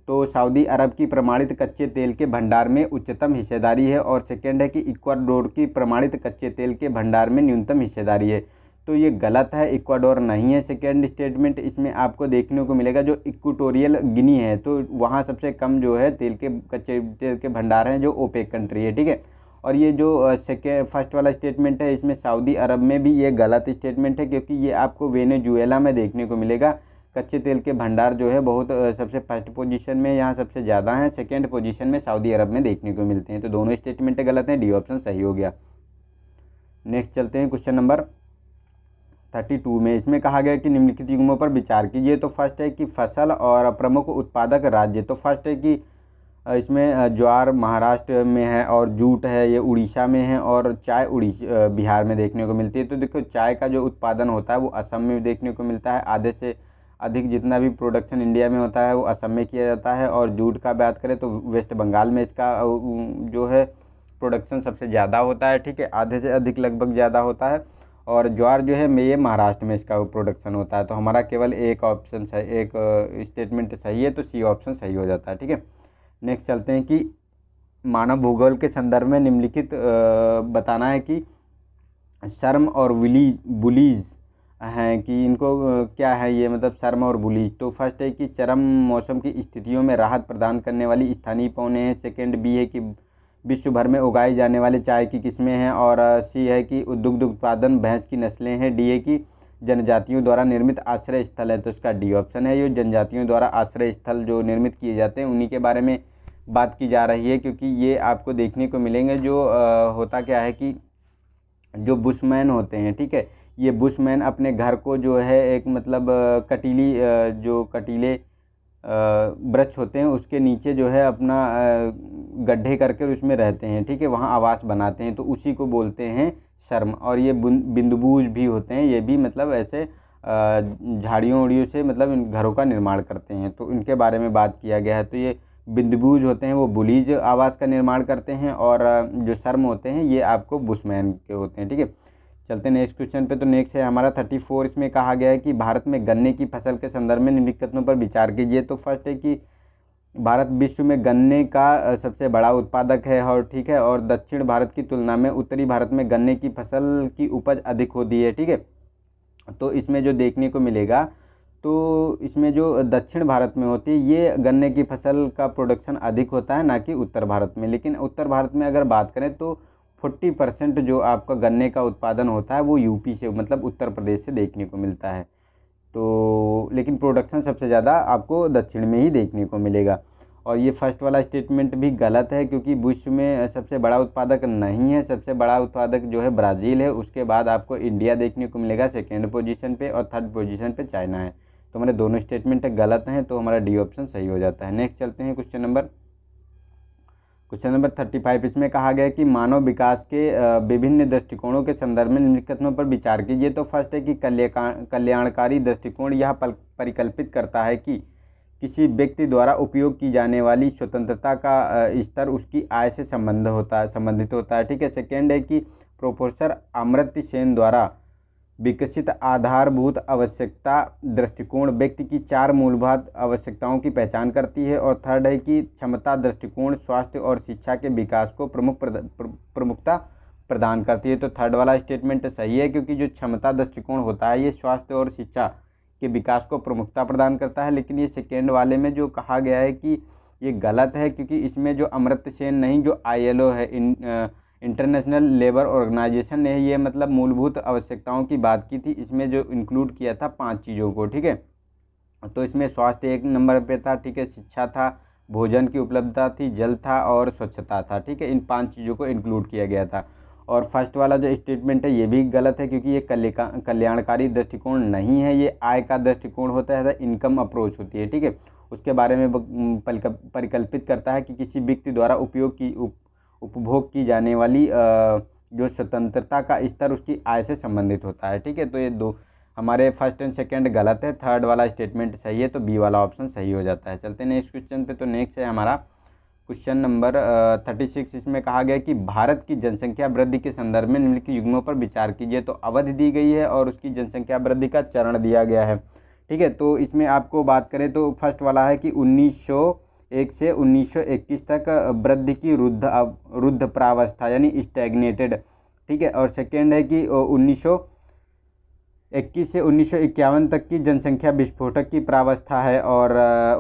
तो सऊदी अरब की प्रमाणित कच्चे तेल के भंडार में उच्चतम हिस्सेदारी है। और सेकेंड है कि इक्वाडोर की प्रमाणित कच्चे तेल के भंडार में न्यूनतम हिस्सेदारी है। तो ये गलत है, इक्वाडोर नहीं है सेकेंड स्टेटमेंट। इसमें आपको देखने को मिलेगा जो इक्वेटोरियल गिनी है, तो वहाँ सबसे कम जो है कच्चे तेल के भंडार हैं जो ओपेक कंट्री है। ठीक है। और ये जो फर्स्ट वाला स्टेटमेंट है इसमें सऊदी अरब में भी ये गलत स्टेटमेंट है, क्योंकि ये आपको वेनेजुएला में देखने को मिलेगा। कच्चे तेल के भंडार जो है बहुत सबसे फर्स्ट पोजीशन में यहाँ सबसे ज़्यादा हैं, सेकेंड पोजीशन में सऊदी अरब में देखने को मिलते हैं। तो दोनों स्टेटमेंट गलत हैं, डी ऑप्शन सही हो गया। नेक्स्ट चलते हैं क्वेश्चन नंबर 32 में। इसमें कहा गया कि निम्नलिखित युग्मों पर विचार कीजिए। तो फर्स्ट है कि फसल और प्रमुख उत्पादक राज्य। तो फर्स्ट है कि इसमें ज्वार महाराष्ट्र में है और जूट है ये उड़ीसा में है, और चाय बिहार में देखने को मिलती है। तो देखो चाय का जो उत्पादन होता है वो असम में देखने को मिलता है। आधे से अधिक जितना भी प्रोडक्शन इंडिया में होता है वो असम में किया जाता है। और जूट का बात करें तो वेस्ट बंगाल में इसका जो है प्रोडक्शन सबसे ज़्यादा होता है। ठीक है। आधे से अधिक लगभग ज़्यादा होता है। और ज्वार जो है ये महाराष्ट्र में इसका प्रोडक्शन होता है। तो हमारा केवल एक ऑप्शन सही, एक स्टेटमेंट सही है, तो सी ऑप्शन सही हो जाता है। ठीक है। नेक्स्ट चलते हैं कि मानव भूगोल के संदर्भ में निम्नलिखित बताना है कि शर्म और बुलीज हैं कि इनको क्या है ये, मतलब सर्म और बुलीज। तो फर्स्ट है कि चरम मौसम की स्थितियों में राहत प्रदान करने वाली स्थानीय पौधे हैं। सेकेंड बी है कि विश्व भर में उगाई जाने वाली चाय की किस्में हैं। और सी है कि दुग्ध उत्पादन भैंस की नस्लें हैं। डी है कि जनजातियों द्वारा निर्मित आश्रय स्थल है। तो इसका डी ऑप्शन है, ये जनजातियों द्वारा आश्रय स्थल जो निर्मित किए जाते हैं उन्हीं के बारे में बात की जा रही है, क्योंकि ये आपको देखने को मिलेंगे। जो होता क्या है कि जो बुशमैन होते हैं, ठीक है, ये बुशमैन अपने घर को जो है एक मतलब कटीली जो कटीले वृक्ष होते हैं उसके नीचे जो है अपना गड्ढे करके उसमें रहते हैं, ठीक है, वहाँ आवास बनाते हैं, तो उसी को बोलते हैं शर्म। और ये बिंदुबूज भी होते हैं, ये भी मतलब ऐसे झाड़ियों उड़ियों से मतलब इन घरों का निर्माण करते हैं, तो इनके बारे में बात किया गया है। तो ये बिंदुबूज होते हैं वो बुलीज आवास का निर्माण करते हैं, और जो शर्म होते हैं ये आपको बुशमैन के होते हैं, ठीक है। चलते नेक्स्ट क्वेश्चन पे। तो नेक्स्ट है हमारा 34। इसमें कहा गया है कि भारत में गन्ने की फसल के संदर्भ में निम्नलिखित कथनों पर विचार कीजिए। तो फर्स्ट है कि भारत विश्व में गन्ने का सबसे बड़ा उत्पादक है, और ठीक है, और दक्षिण भारत की तुलना में उत्तरी भारत में गन्ने की फसल की उपज अधिक होती है, ठीक है। तो इसमें जो देखने को मिलेगा, तो इसमें जो दक्षिण भारत में होती है ये गन्ने की फसल का प्रोडक्शन अधिक होता है, ना कि उत्तर भारत में। लेकिन उत्तर भारत में अगर बात करें तो 40% जो आपका गन्ने का उत्पादन होता है वो यूपी से मतलब उत्तर प्रदेश से देखने को मिलता है। तो लेकिन प्रोडक्शन सबसे ज़्यादा आपको दक्षिण में ही देखने को मिलेगा। और ये फर्स्ट वाला स्टेटमेंट भी गलत है, क्योंकि विश्व में सबसे बड़ा उत्पादक नहीं है। सबसे बड़ा उत्पादक जो है ब्राज़ील है, उसके बाद आपको इंडिया देखने को मिलेगा सेकेंड पोजीशन पे, और थर्ड पोजीशन पे चाइना है। तो हमारे दोनों स्टेटमेंट गलत हैं, तो हमारा डी ऑप्शन सही हो जाता है। नेक्स्ट चलते हैं क्वेश्चन नंबर 35। इसमें कहा गया है कि मानव विकास के विभिन्न दृष्टिकोणों के संदर्भ में निम्नलिखित कथनों पर विचार कीजिए। तो फर्स्ट है कि कल्याणकारी दृष्टिकोण यह परिकल्पित करता है कि किसी व्यक्ति द्वारा उपयोग की जाने वाली स्वतंत्रता का स्तर उसकी आय से संबंधित होता है, ठीक है। सेकेंड है कि प्रोफेसर अमर्त्य सेन द्वारा विकसित आधारभूत आवश्यकता दृष्टिकोण व्यक्ति की 4 मूलभूत आवश्यकताओं की पहचान करती है। और थर्ड है कि क्षमता दृष्टिकोण स्वास्थ्य और शिक्षा के विकास को प्रमुखता प्रदान करती है। तो थर्ड वाला स्टेटमेंट सही है, क्योंकि जो क्षमता दृष्टिकोण होता है ये स्वास्थ्य और शिक्षा के विकास को प्रमुखता प्रदान करता है। लेकिन ये सेकेंड वाले में जो कहा गया है कि ये गलत है, क्योंकि इसमें जो अमर्त्य सेन नहीं, जो ILO है, इंटरनेशनल लेबर ऑर्गेनाइजेशन ने ये मतलब मूलभूत आवश्यकताओं की बात की थी। इसमें जो इंक्लूड किया था 5 चीज़ों को, ठीक है। तो इसमें स्वास्थ्य 1 नंबर पे था, ठीक है, शिक्षा था, भोजन की उपलब्धता थी, जल था और स्वच्छता था, ठीक है। इन 5 चीज़ों को इंक्लूड किया गया था। और फर्स्ट वाला जो स्टेटमेंट है ये भी गलत है, क्योंकि ये कल्याणकारी दृष्टिकोण नहीं है, ये आय का दृष्टिकोण होता है, इनकम अप्रोच होती है, ठीक है। उसके बारे में परिकल्पित करता है कि किसी व्यक्ति द्वारा उपभोग की जाने वाली जो स्वतंत्रता का स्तर उसकी आय से संबंधित होता है, ठीक है। तो ये दो हमारे फर्स्ट एंड सेकंड गलत है, थर्ड वाला स्टेटमेंट सही है, तो बी वाला ऑप्शन सही हो जाता है। चलते हैं नेक्स्ट क्वेश्चन पे। तो नेक्स्ट है हमारा क्वेश्चन नंबर 36। इसमें कहा गया कि भारत की जनसंख्या वृद्धि के संदर्भ में निम्नलिखित युग्मों पर विचार कीजिए। तो अवधि दी गई है और उसकी जनसंख्या वृद्धि का चरण दिया गया है, ठीक है। तो इसमें आपको बात करें तो फर्स्ट वाला है कि 1901 से 1921 तक वृद्धि की रुद्ध प्रावस्था यानी स्टैग्नेटेड, ठीक है। और सेकेंड है कि 1921 से 1951 तक की जनसंख्या विस्फोटक की प्रावस्था है, और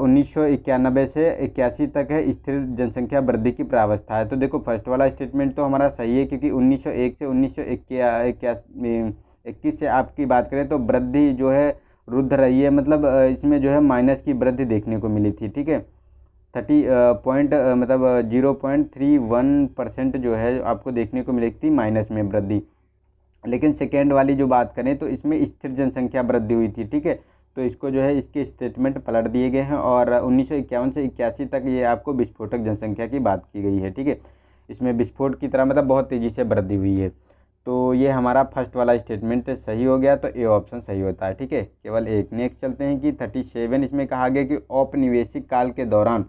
1991 से 81 तक है स्थिर जनसंख्या वृद्धि की प्रावस्था है। तो देखो फर्स्ट वाला स्टेटमेंट तो हमारा सही है, क्योंकि 1901 से 1921 से आपकी बात करें तो वृद्धि जो है रुद्ध रही है, मतलब इसमें जो है माइनस की वृद्धि देखने को मिली थी, ठीक है। 0.31% जो है आपको देखने को मिली थी माइनस में वृद्धि। लेकिन सेकेंड वाली जो बात करें तो इसमें स्थिर जनसंख्या वृद्धि हुई थी, ठीक है। तो इसको जो है इसके स्टेटमेंट पलट दिए गए हैं, और 1951 से 81 तक ये आपको विस्फोटक जनसंख्या की बात की गई है, ठीक है। इसमें विस्फोट की तरह मतलब बहुत तेज़ी से वृद्धि हुई है। तो ये हमारा फर्स्ट वाला स्टेटमेंट सही हो गया, तो ए ऑप्शन सही होता है, ठीक है, केवल एक। नेक्स्ट चलते हैं कि 37। इसमें कहा गया कि औपनिवेशिक काल के दौरान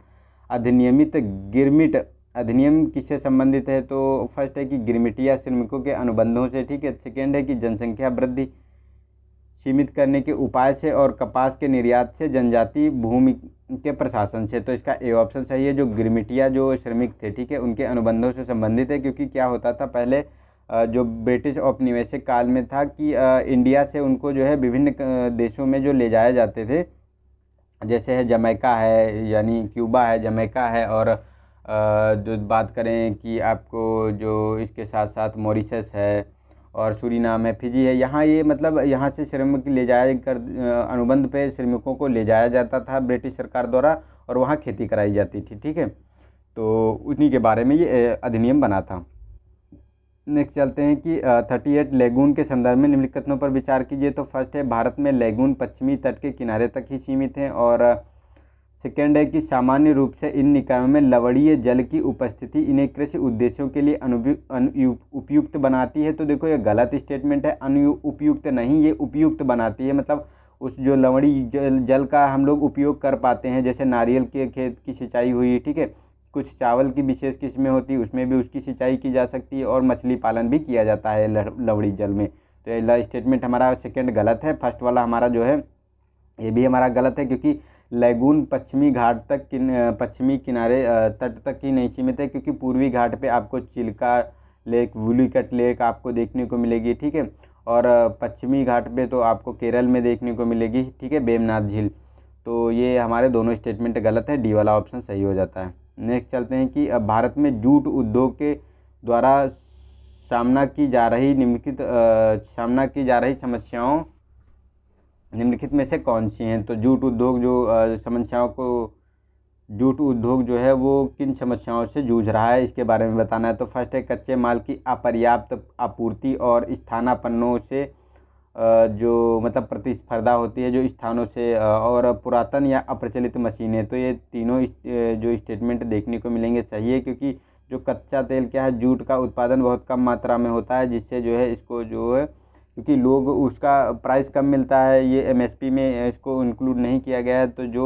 अधिनियमित गिरमिट अधिनियम किससे संबंधित है। तो फर्स्ट है कि गिरमिटिया श्रमिकों के अनुबंधों से, ठीक है। सेकेंड है कि जनसंख्या वृद्धि सीमित करने के उपाय से, और कपास के निर्यात से, जनजाति भूमि के प्रशासन से। तो इसका ए ऑप्शन सही है, जो गिरमिटिया जो श्रमिक थे, ठीक है, उनके अनुबंधों से संबंधित है। क्योंकि क्या होता था पहले जो ब्रिटिश औपनिवेशिक काल में था कि इंडिया से उनको जो है विभिन्न देशों में जो ले जाए जाते थे, जैसे है जमैका है, यानी क्यूबा है, जमैका है, और जो बात करें कि आपको जो इसके साथ साथ मॉरिशस है और सूरीनाम है, फिजी है, यहाँ ये मतलब यहाँ से श्रमिक ले जाए कर अनुबंध पे श्रमिकों को ले जाया जाता था ब्रिटिश सरकार द्वारा, और वहाँ खेती कराई जाती थी। ठीक है, तो उन्हीं के बारे में ये अधिनियम बना था। नेक्स्ट चलते हैं कि 38 लेगून के संदर्भ में निम्नलिखित कथनों पर विचार कीजिए। तो फर्स्ट है, भारत में लेगून पश्चिमी तट के किनारे तक ही सीमित हैं। और सेकेंड है कि सामान्य रूप से इन निकायों में लवणीय जल की उपस्थिति इन्हें कृषि उद्देश्यों के लिए उपयुक्त बनाती है। तो देखो ये गलत स्टेटमेंट है, अनुपयुक्त नहीं, ये उपयुक्त बनाती है। मतलब उस जो लवणीय जल का हम लोग उपयोग कर पाते हैं, जैसे नारियल के खेत की सिंचाई हुई, ठीक है, कुछ चावल की विशेष किस्में होती है उसमें भी उसकी सिंचाई की जा सकती है, और मछली पालन भी किया जाता है लवणी जल में। तो ये स्टेटमेंट हमारा सेकंड गलत है। फर्स्ट वाला हमारा जो है ये भी हमारा गलत है, क्योंकि लेगून पश्चिमी घाट तक पश्चिमी किनारे तट तक ही नहीं सीमित है, क्योंकि पूर्वी घाट पे आपको चिल्का लेक, वुलिकट लेक आपको देखने को मिलेगी। ठीक है, और पश्चिमी घाट पे तो आपको केरल में देखने को मिलेगी। ठीक है, वेमनाथ झील। तो ये हमारे दोनों स्टेटमेंट गलत है, डी वाला ऑप्शन सही हो जाता है। नेक्स्ट चलते हैं कि अब भारत में जूट उद्योग के द्वारा सामना की जा रही समस्याओं निम्नलिखित में से कौन सी हैं। तो जूट उद्योग जूट उद्योग जो है वो किन समस्याओं से जूझ रहा है, इसके बारे में बताना है। तो फर्स्ट है, कच्चे माल की अपर्याप्त आपूर्ति और स्थानापन्नों से जो मतलब प्रतिस्पर्धा होती है जो स्थानों से, और पुरातन या अप्रचलित मशीनें। तो ये तीनों जो स्टेटमेंट देखने को मिलेंगे सही है, क्योंकि जो कच्चा तेल क्या है, जूट का उत्पादन बहुत कम मात्रा में होता है, जिससे जो है इसको जो है क्योंकि लोग उसका प्राइस कम मिलता है, ये एमएसपी में इसको इंक्लूड नहीं किया गया है। तो जो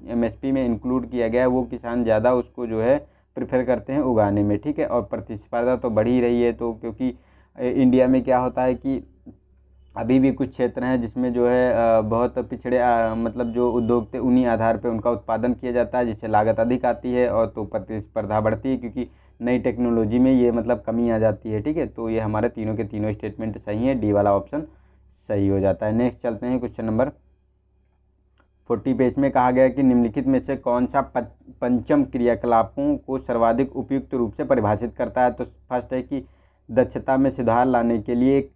एमएसपी में इंक्लूड किया गया है वो किसान ज़्यादा उसको जो है प्रेफर करते हैं उगाने में। ठीक है, और प्रतिस्पर्धा तो बढ़ ही रही है। तो क्योंकि इंडिया में क्या होता है कि अभी भी कुछ क्षेत्र हैं जिसमें जो है बहुत पिछड़े मतलब जो उद्योग थे उन्हीं आधार पे उनका उत्पादन किया जाता है, जिससे लागत अधिक आती है और तो प्रतिस्पर्धा बढ़ती है, क्योंकि नई टेक्नोलॉजी में ये मतलब कमी आ जाती है। ठीक है, तो ये हमारे तीनों के तीनों स्टेटमेंट सही हैं, डी वाला ऑप्शन सही हो जाता है। नेक्स्ट चलते हैं क्वेश्चन नंबर 40 पेज में कहा गया कि निम्नलिखित में से कौन सा पंचम क्रियाकलापों को सर्वाधिक उपयुक्त रूप से परिभाषित करता है। तो फर्स्ट है कि दक्षता में सुधार लाने के लिए,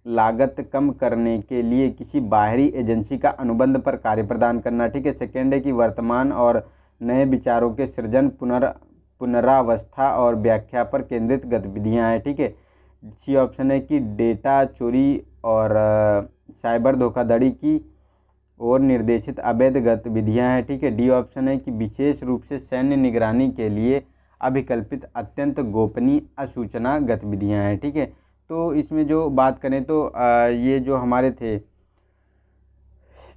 लागत कम करने के लिए किसी बाहरी एजेंसी का अनुबंध पर कार्य प्रदान करना। ठीक है, सेकेंड है कि वर्तमान और नए विचारों के सृजन, पुनरावस्था और व्याख्या पर केंद्रित गतिविधियां हैं। ठीक है, सी ऑप्शन है कि डेटा चोरी और साइबर धोखाधड़ी की और निर्देशित अवैध गतिविधियां हैं। ठीक है, डी ऑप्शन है कि विशेष रूप से सैन्य निगरानी के लिए अभिकल्पित अत्यंत गोपनीय असूचना गतिविधियां हैं। ठीक है, तो इसमें जो बात करें तो ये जो हमारे थे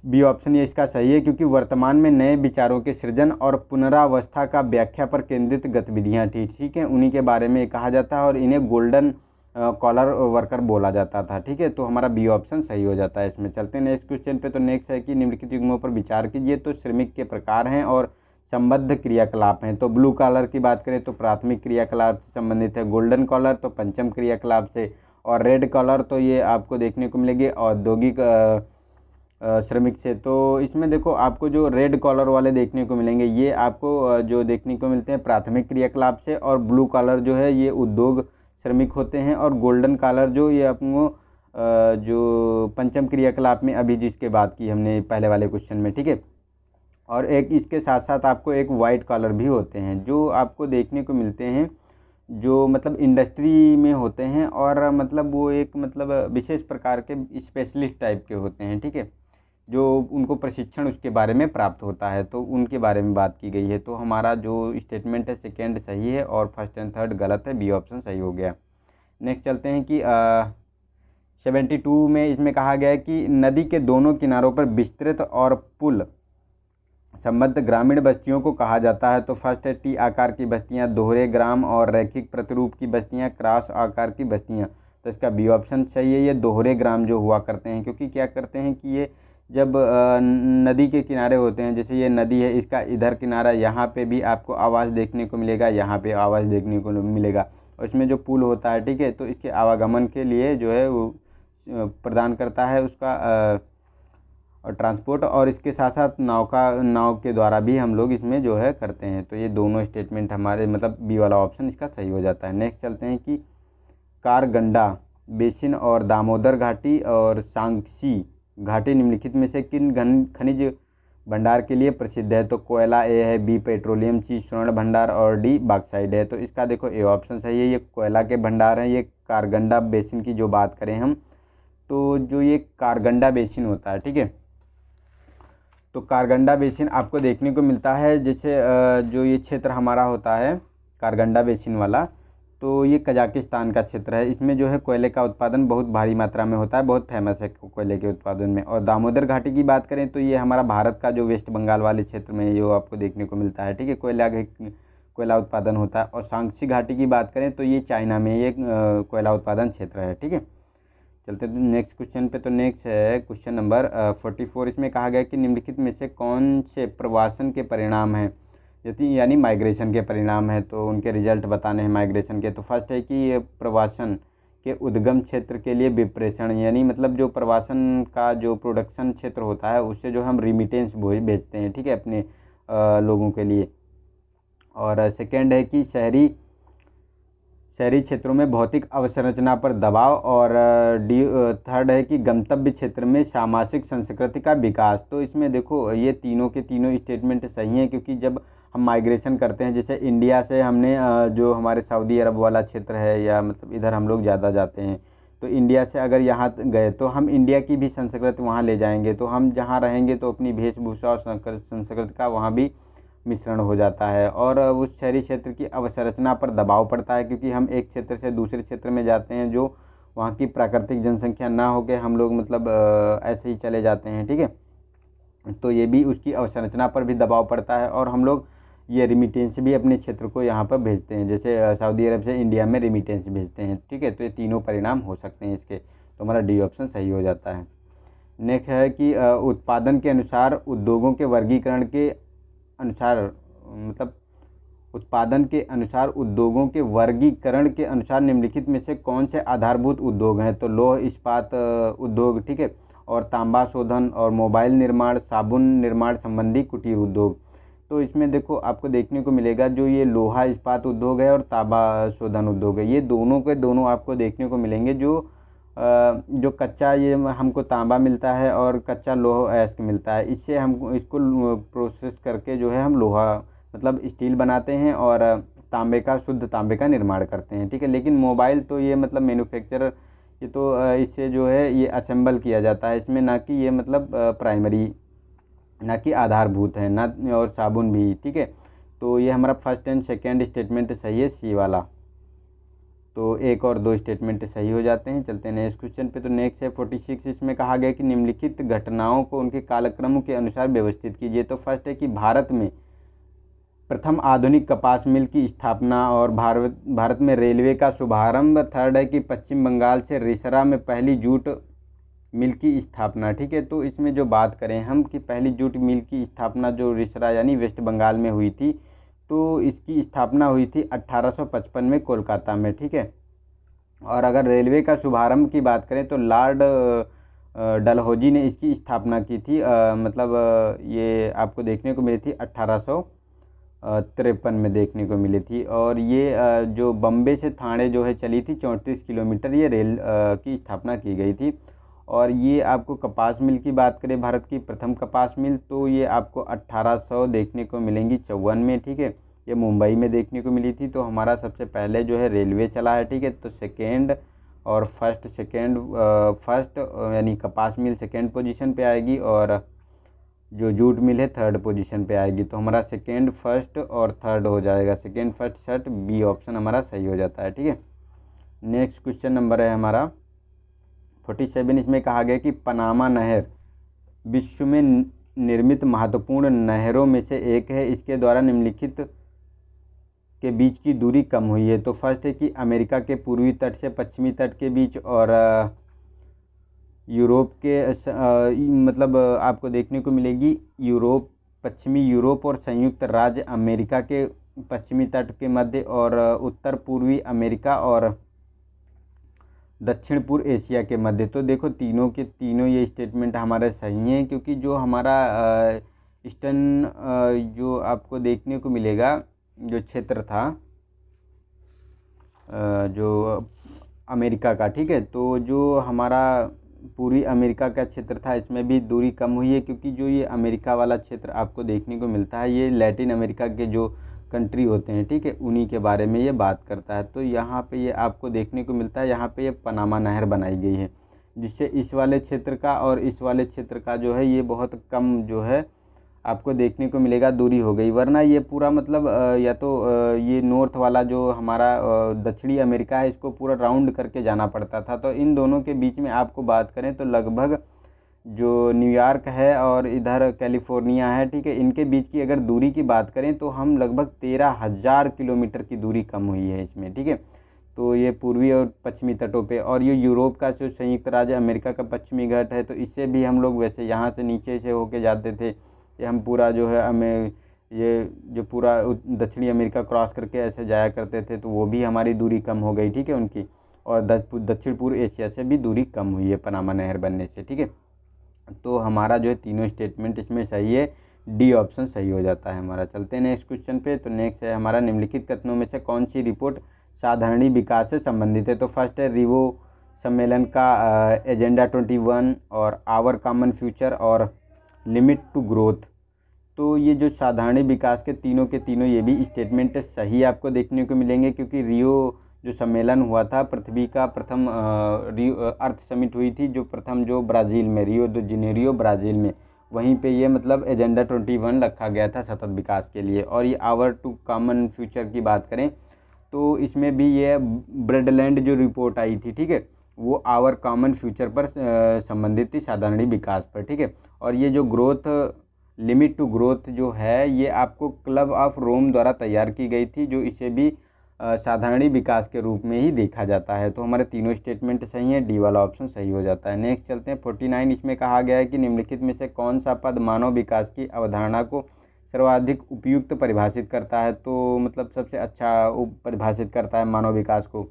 बी ऑप्शन ये इसका सही है, क्योंकि वर्तमान में नए विचारों के सृजन और पुनरावस्था का व्याख्या पर केंद्रित गतिविधियां थी। ठीक है, उन्हीं के बारे में कहा जाता है और इन्हें गोल्डन कॉलर वर्कर बोला जाता था। ठीक है, तो हमारा बी ऑप्शन सही हो जाता है। इसमें चलते हैं नेक्स्ट क्वेश्चन पे। तो नेक्स्ट है कि निम्नलिखित युग्मों पर विचार कीजिए। तो श्रमिक के प्रकार हैं और संबद्ध क्रियाकलाप हैं। तो ब्लू कॉलर की बात करें तो प्राथमिक क्रियाकलाप से संबंधित है, गोल्डन कॉलर तो पंचम क्रियाकलाप से, और रेड कॉलर तो ये आपको देखने को मिलेगी औद्योगिक श्रमिक से। तो इसमें देखो आपको जो रेड कॉलर वाले देखने को मिलेंगे ये आपको जो देखने को मिलते हैं प्राथमिक क्रियाकलाप से, और ब्लू कॉलर जो है ये उद्योग श्रमिक होते हैं, और गोल्डन कॉलर जो ये आपको जो पंचम क्रियाकलाप में अभी जिसके बात की हमने पहले वाले क्वेश्चन में। ठीक है, और एक इसके साथ साथ आपको एक वाइट कॉलर भी होते हैं जो आपको देखने को मिलते हैं, जो मतलब इंडस्ट्री में होते हैं, और मतलब वो एक मतलब विशेष प्रकार के स्पेशलिस्ट टाइप के होते हैं। ठीक है, जो उनको प्रशिक्षण उसके बारे में प्राप्त होता है, तो उनके बारे में बात की गई है। तो हमारा जो स्टेटमेंट है सेकेंड सही है और फर्स्ट एंड थर्ड गलत है, बी ऑप्शन सही हो गया। नेक्स्ट चलते हैं कि 72 में इसमें कहा गया है कि नदी के दोनों किनारों पर विस्तृत और पुल संबद्ध ग्रामीण बस्तियों को कहा जाता है। तो फर्स्ट है टी आकार की बस्तियां, दोहरे ग्राम और रैखिक प्रतिरूप की बस्तियां, क्रॉस आकार की बस्तियां। तो इसका बी ऑप्शन सही है, ये दोहरे ग्राम जो हुआ करते हैं, क्योंकि क्या करते हैं कि ये जब नदी के किनारे होते हैं, जैसे ये नदी है इसका इधर किनारा, यहाँ पे भी आपको आवास देखने को मिलेगा, यहाँ पे आवास देखने को मिलेगा, और इसमें जो पुल होता है, ठीक है, तो इसके आवागमन के लिए जो है वो प्रदान करता है उसका और ट्रांसपोर्ट, और इसके साथ साथ नाव के द्वारा भी हम लोग इसमें जो है करते हैं। तो ये दोनों स्टेटमेंट हमारे मतलब बी वाला ऑप्शन इसका सही हो जाता है। नेक्स्ट चलते हैं कि कारगंडा बेसिन और दामोदर घाटी और सांगसी घाटी निम्नलिखित में से किन खनिज भंडार के लिए प्रसिद्ध है? तो कोयला ए है, बी पेट्रोलियम, सी स्वर्ण भंडार और डी बॉक्साइट है। तो इसका देखो ए ऑप्शन सही है, ये कोयला के भंडार हैं। ये कारगंडा बेसिन की जो बात करें हम, तो जो ये कारगंडा बेसिन होता है, ठीक है, तो कारगंडा बेसिन आपको देखने को मिलता है, जैसे जो ये क्षेत्र हमारा होता है कारगंडा बेसिन वाला, तो ये कजाकिस्तान का क्षेत्र है। इसमें जो है कोयले का उत्पादन बहुत भारी मात्रा में होता है, बहुत फेमस है कोयले के उत्पादन में। और दामोदर घाटी की बात करें तो ये हमारा भारत का जो वेस्ट बंगाल वाले क्षेत्र में ये आपको देखने को मिलता है, ठीक है, कोयला उत्पादन होता है। और सांगसी घाटी की बात करें तो ये चाइना में ये कोयला उत्पादन क्षेत्र है, ठीक है। चलते हैं नेक्स्ट क्वेश्चन पे। तो नेक्स्ट है क्वेश्चन नंबर 44। इसमें कहा गया कि निम्नलिखित में से कौन से प्रवासन के परिणाम हैं, यानी माइग्रेशन के परिणाम है, तो उनके रिजल्ट बताने हैं माइग्रेशन के। तो फर्स्ट है कि ये प्रवासन के उद्गम क्षेत्र के लिए विप्रेषण, यानी मतलब जो प्रवासन का जो प्रोडक्शन क्षेत्र होता है उससे जो हम रिमिटेंस भेजते हैं, ठीक है, अपने लोगों के लिए। और सेकेंड है कि शहरी क्षेत्रों में भौतिक अवसंरचना पर दबाव। और थर्ड है कि गंतव्य क्षेत्र में सामाजिक संस्कृति का विकास। तो इसमें देखो ये तीनों के तीनों स्टेटमेंट सही हैं, क्योंकि जब हम माइग्रेशन करते हैं, जैसे इंडिया से हमने जो हमारे सऊदी अरब वाला क्षेत्र है या मतलब इधर हम लोग ज़्यादा जाते हैं, तो इंडिया से अगर यहाँ गए तो हम इंडिया की भी संस्कृति वहाँ ले जाएंगे, तो हम जहाँ रहेंगे तो अपनी वेशभूषा और संस्कृति का वहाँ भी मिश्रण हो जाता है। और उस शहरी क्षेत्र की अवसंरचना पर दबाव पड़ता है, क्योंकि हम एक क्षेत्र से दूसरे क्षेत्र में जाते हैं, जो वहाँ की प्राकृतिक जनसंख्या ना हो के हम लोग मतलब ऐसे ही चले जाते हैं, ठीक है, तो ये भी उसकी अवसंरचना पर भी दबाव पड़ता है। और हम लोग ये रिमिटेंस भी अपने क्षेत्र को यहाँ पर भेजते हैं, जैसे सऊदी अरब से इंडिया में रिमिटेंस भेजते हैं, ठीक है। तो ये तीनों परिणाम हो सकते हैं इसके, तो हमारा डी ऑप्शन सही हो जाता है। नेक्स्ट है कि उत्पादन के अनुसार उद्योगों के वर्गीकरण के अनुसार, मतलब उत्पादन के अनुसार उद्योगों के वर्गीकरण के अनुसार निम्नलिखित में से कौन से आधारभूत उद्योग हैं? तो लौह इस्पात उद्योग, ठीक है, और तांबा शोधन और मोबाइल निर्माण, साबुन निर्माण संबंधी कुटीर उद्योग। तो इसमें देखो आपको देखने को मिलेगा जो ये लोहा इस्पात उद्योग है और तांबा शोधन उद्योग है, ये दोनों के दोनों आपको देखने को मिलेंगे। जो कच्चा ये हमको तांबा मिलता है और कच्चा लोहा अयस्क मिलता है, इससे हम इसको प्रोसेस करके जो है हम लोहा मतलब स्टील बनाते हैं और शुद्ध तांबे का निर्माण करते हैं, ठीक है। लेकिन मोबाइल तो ये मतलब मैन्युफैक्चरर, ये तो इससे जो है ये असेंबल किया जाता है इसमें, ना कि ये मतलब प्राइमरी, ना कि आधारभूत है ना, और साबुन भी, ठीक है। तो ये हमारा फर्स्ट एंड सेकेंड स्टेटमेंट सही है, सी वाला। तो एक और दो स्टेटमेंट सही हो जाते हैं। चलते हैं नेक्स्ट क्वेश्चन पे। तो नेक्स्ट है 46। इसमें कहा गया कि निम्नलिखित घटनाओं को उनके कालक्रम के अनुसार व्यवस्थित कीजिए। तो फर्स्ट है कि भारत में प्रथम आधुनिक कपास मिल की स्थापना और भारत में रेलवे का शुभारंभ। थर्ड है कि पश्चिम बंगाल से रिसरा में पहली जूट मिल की स्थापना, ठीक है। तो इसमें जो बात करें हम कि पहली जूट मिल की स्थापना जो रिसरा यानी वेस्ट बंगाल में हुई थी, तो इसकी स्थापना हुई थी 1855 में कोलकाता में, ठीक है। और अगर रेलवे का शुभारंभ की बात करें तो लॉर्ड डलहौजी ने इसकी स्थापना की थी, ये आपको देखने को मिली थी 1853 में देखने को मिली थी। और ये जो बम्बे से ठाणे जो है चली थी 34 किलोमीटर, ये रेल की स्थापना की गई थी। और ये आपको कपास मिल की बात करें, भारत की प्रथम कपास मिल, तो ये आपको 1800 देखने को मिलेंगी 54 में, ठीक है। ये मुंबई में देखने को मिली थी। तो हमारा सबसे पहले जो है रेलवे चला है, ठीक है। तो सेकेंड और फर्स्ट यानी कपास मिल सेकेंड पोजीशन पे आएगी, और जो जूट मिल है थर्ड पोजीशन पे आएगी। तो हमारा सेकेंड, फर्स्ट और थर्ड हो जाएगा, second first third, B option हमारा सही हो जाता है, ठीक है। नेक्स्ट क्वेश्चन नंबर है हमारा 47। इसमें कहा गया कि पनामा नहर विश्व में निर्मित महत्वपूर्ण नहरों में से एक है, इसके द्वारा निम्नलिखित के बीच की दूरी कम हुई है। तो फर्स्ट है कि अमेरिका के पूर्वी तट से पश्चिमी तट के बीच, और यूरोप के आपको देखने को मिलेगी पश्चिमी यूरोप और संयुक्त राज्य अमेरिका के पश्चिमी तट के मध्य और उत्तर पूर्वी अमेरिका और दक्षिण पूर्व एशिया के मध्य। तो देखो तीनों के तीनों ये स्टेटमेंट हमारे सही हैं, क्योंकि जो हमारा ईस्टर्न जो आपको देखने को मिलेगा जो क्षेत्र था जो अमेरिका का, ठीक है, तो जो हमारा पूर्वी अमेरिका का क्षेत्र था इसमें भी दूरी कम हुई है, क्योंकि जो ये अमेरिका वाला क्षेत्र आपको देखने को मिलता है ये लैटिन अमेरिका के जो कंट्री होते हैं, ठीक है, उन्हीं के बारे में ये बात करता है। तो यहाँ पे ये आपको देखने को मिलता है, यहाँ पे ये पनामा नहर बनाई गई है, जिससे इस वाले क्षेत्र का और इस वाले क्षेत्र का जो है ये बहुत कम जो है आपको देखने को मिलेगा दूरी हो गई। वरना ये पूरा मतलब या तो ये नॉर्थ वाला जो हमारा दक्षिणी अमेरिका है इसको पूरा राउंड करके जाना पड़ता था। तो इन दोनों के बीच में आपको बात करें तो लगभग जो न्यूयॉर्क है और इधर कैलिफोर्निया है, ठीक है, इनके बीच की अगर दूरी की बात करें तो हम लगभग 13,000 किलोमीटर की दूरी कम हुई है इसमें, ठीक है। तो ये पूर्वी और पश्चिमी तटों पे, और ये यूरोप का जो संयुक्त राज्य अमेरिका का पश्चिमी घाट है तो इससे भी हम लोग वैसे यहाँ से नीचे से होके जाते थे, ये हम पूरा जो है हमें ये जो पूरा दक्षिणी अमेरिका क्रॉस करके ऐसे जाया करते थे, तो वो भी हमारी दूरी कम हो गई, ठीक है, उनकी। और दक्षिण पूर्व एशिया से भी दूरी कम हुई है पनामा नहर बनने से, ठीक है। तो हमारा जो है तीनों स्टेटमेंट इसमें सही है, डी ऑप्शन सही हो जाता है हमारा। चलते हैं नेक्स्ट क्वेश्चन पे। तो नेक्स्ट है हमारा, निम्नलिखित कथनों में से कौन सी रिपोर्ट साधारणी विकास से संबंधित है। तो फर्स्ट है रिवो सम्मेलन का एजेंडा 21 और आवर कॉमन फ्यूचर और लिमिट टू ग्रोथ। तो ये जो साधारणी विकास के तीनों ये भी स्टेटमेंट सही आपको देखने को मिलेंगे, क्योंकि रियो जो सम्मेलन हुआ था पृथ्वी का प्रथम अर्थ समिट हुई थी जो प्रथम जो ब्राज़ील में रियो दो जनेरियो ब्राज़ील में, वहीं पे ये मतलब एजेंडा 21 रखा गया था सतत विकास के लिए। और ये आवर टू कॉमन फ्यूचर की बात करें तो इसमें भी ये ब्रेडलैंड जो रिपोर्ट आई थी, ठीक है, वो आवर कॉमन फ्यूचर पर संबंधित थी, साधारणी विकास पर, ठीक है। और ये जो ग्रोथ लिमिट टू ग्रोथ जो है ये आपको क्लब ऑफ रोम द्वारा तैयार की गई थी, जो इसे भी साधारणी विकास के रूप में ही देखा जाता है। तो हमारे तीनों स्टेटमेंट सही हैं, डी वाला ऑप्शन सही हो जाता है। नेक्स्ट चलते हैं 49। इसमें कहा गया है कि निम्नलिखित में से कौन सा पद मानव विकास की अवधारणा को सर्वाधिक उपयुक्त परिभाषित करता है। तो मतलब सबसे अच्छा परिभाषित करता है मानव विकास को।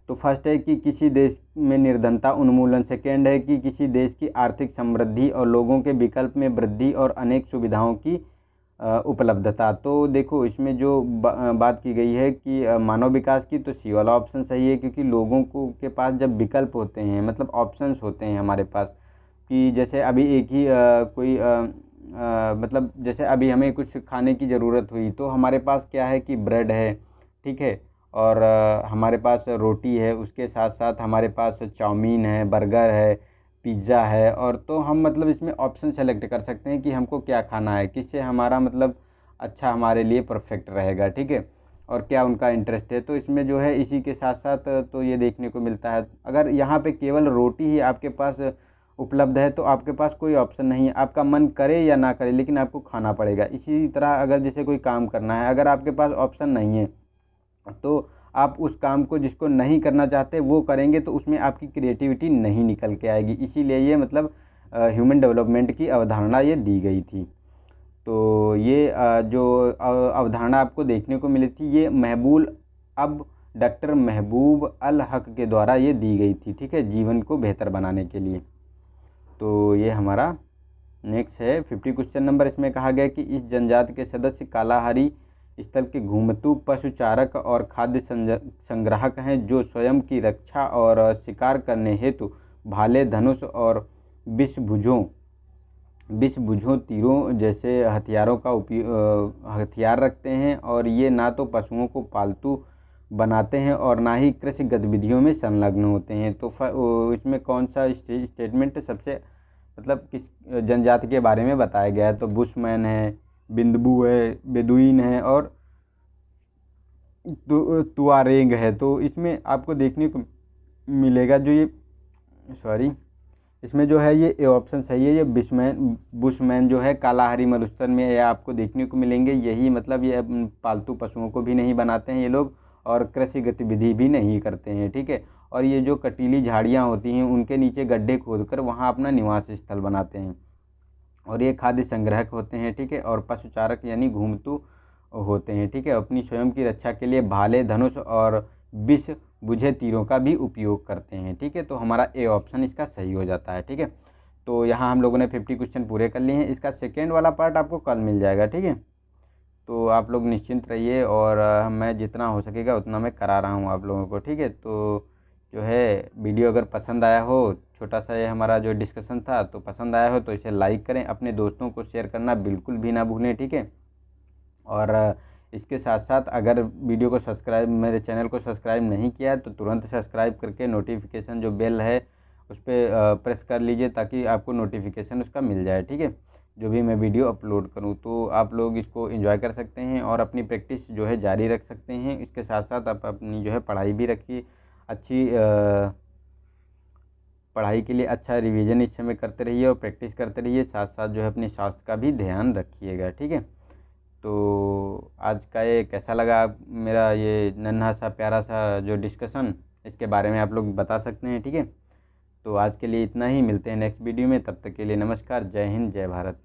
तो फर्स्ट है कि किसी देश में निर्धनता उन्मूलन, सेकेंड है कि किसी देश की आर्थिक समृद्धि और लोगों के विकल्प में वृद्धि और अनेक सुविधाओं की उपलब्धता। तो देखो इसमें जो बात की गई है कि मानव विकास की, तो सी वाला ऑप्शन सही है, क्योंकि लोगों को के पास जब विकल्प होते हैं मतलब ऑप्शंस होते हैं हमारे पास, कि जैसे अभी एक ही कोई मतलब जैसे अभी हमें कुछ खाने की ज़रूरत हुई तो हमारे पास क्या है कि ब्रेड है, ठीक है, और हमारे पास रोटी है, उसके साथ साथ हमारे पास चाउमीन है, बर्गर है, पिज़्ज़ा है, और तो हम मतलब इसमें ऑप्शन सेलेक्ट कर सकते हैं कि हमको क्या खाना है, किससे हमारा मतलब अच्छा हमारे लिए परफेक्ट रहेगा, ठीक है, और क्या उनका इंटरेस्ट है। तो इसमें जो है इसी के साथ साथ तो ये देखने को मिलता है, अगर यहाँ पे केवल रोटी ही आपके पास उपलब्ध है तो आपके पास कोई ऑप्शन नहीं है, आपका मन करे या ना करे लेकिन आपको खाना पड़ेगा। इसी तरह अगर जैसे कोई काम करना है, अगर आपके पास ऑप्शन नहीं है तो आप उस काम को जिसको नहीं करना चाहते वो करेंगे, तो उसमें आपकी क्रिएटिविटी नहीं निकल के आएगी। इसीलिए ये मतलब ह्यूमन डेवलपमेंट की अवधारणा ये दी गई थी। तो ये जो अवधारणा आपको देखने को मिली थी ये डॉक्टर महबूब अल हक के द्वारा ये दी गई थी, ठीक है, जीवन को बेहतर बनाने के लिए। तो ये हमारा नेक्स्ट है 50 क्वेश्चन नंबर। इसमें कहा गया कि इस जनजाति के सदस्य कालाहारी स्थल के घुमतू पशुचारक और खाद्य संग्राहक हैं, जो स्वयं की रक्षा और शिकार करने हेतु भाले, धनुष और विषभुजों तीरों जैसे हथियारों का हथियार रखते हैं। और ये ना तो पशुओं को पालतू बनाते हैं और ना ही कृषि गतिविधियों में संलग्न होते हैं। तो इसमें कौन सा स्टेटमेंट सबसे मतलब किस जनजाति के बारे में बताया गया है। तो बुशमैन है, बिंदबू है, बेदुइन है और तुआरेग है। तो इसमें आपको देखने को मिलेगा जो ये इसमें जो है ये ऑप्शन सही है, ये बुशमैन जो है कालाहारी मरुस्थल में ये आपको देखने को मिलेंगे। यही मतलब ये पालतू पशुओं को भी नहीं बनाते हैं ये लोग और कृषि गतिविधि भी नहीं करते हैं, ठीक है। और ये जो कटीली झाड़ियाँ होती हैं उनके नीचे गड्ढे खोदकर वहाँ अपना निवास स्थल बनाते हैं। और ये खाद्य संग्राहक होते हैं, ठीक है। और पशुचारक यानी घूमतू होते हैं, ठीक है। अपनी स्वयं की रक्षा के लिए भाले, धनुष और विष बुझे तीरों का भी उपयोग करते हैं, ठीक है। तो हमारा ए ऑप्शन इसका सही हो जाता है, ठीक है। तो यहाँ हम लोगों ने 50 क्वेश्चन पूरे कर लिए हैं। इसका सेकेंड वाला पार्ट आपको कल मिल जाएगा, ठीक है। तो आप लोग निश्चिंत रहिए और मैं जितना हो सकेगा उतना मैं करा रहा हूँ आप लोगों को, ठीक है। तो जो है वीडियो अगर पसंद आया हो, छोटा सा ये हमारा जो डिस्कशन था, तो पसंद आया हो तो इसे लाइक करें, अपने दोस्तों को शेयर करना बिल्कुल भी ना भूलें, ठीक है। और इसके साथ साथ अगर वीडियो को सब्सक्राइब, मेरे चैनल को सब्सक्राइब नहीं किया है तो तुरंत सब्सक्राइब करके नोटिफिकेशन जो बेल है उस पर प्रेस कर लीजिए ताकि आपको नोटिफिकेशन उसका मिल जाए, ठीक है। जो भी मैं वीडियो अपलोड करूं, तो आप लोग इसको एंजॉय कर सकते हैं और अपनी प्रैक्टिस जो है जारी रख सकते हैं। इसके साथ साथ आप अपनी जो है पढ़ाई भी रखिए, अच्छी पढ़ाई के लिए अच्छा रिवीजन इस समय करते रहिए और प्रैक्टिस करते रहिए। साथ साथ जो है अपने स्वास्थ्य का भी ध्यान रखिएगा, ठीक है। तो आज का ये कैसा लगा मेरा ये नन्हा सा प्यारा सा जो डिस्कशन, इसके बारे में आप लोग बता सकते हैं, ठीक है। तो आज के लिए इतना ही, मिलते हैं नेक्स्ट वीडियो में। तब तक के लिए नमस्कार, जय हिंद, जय भारत।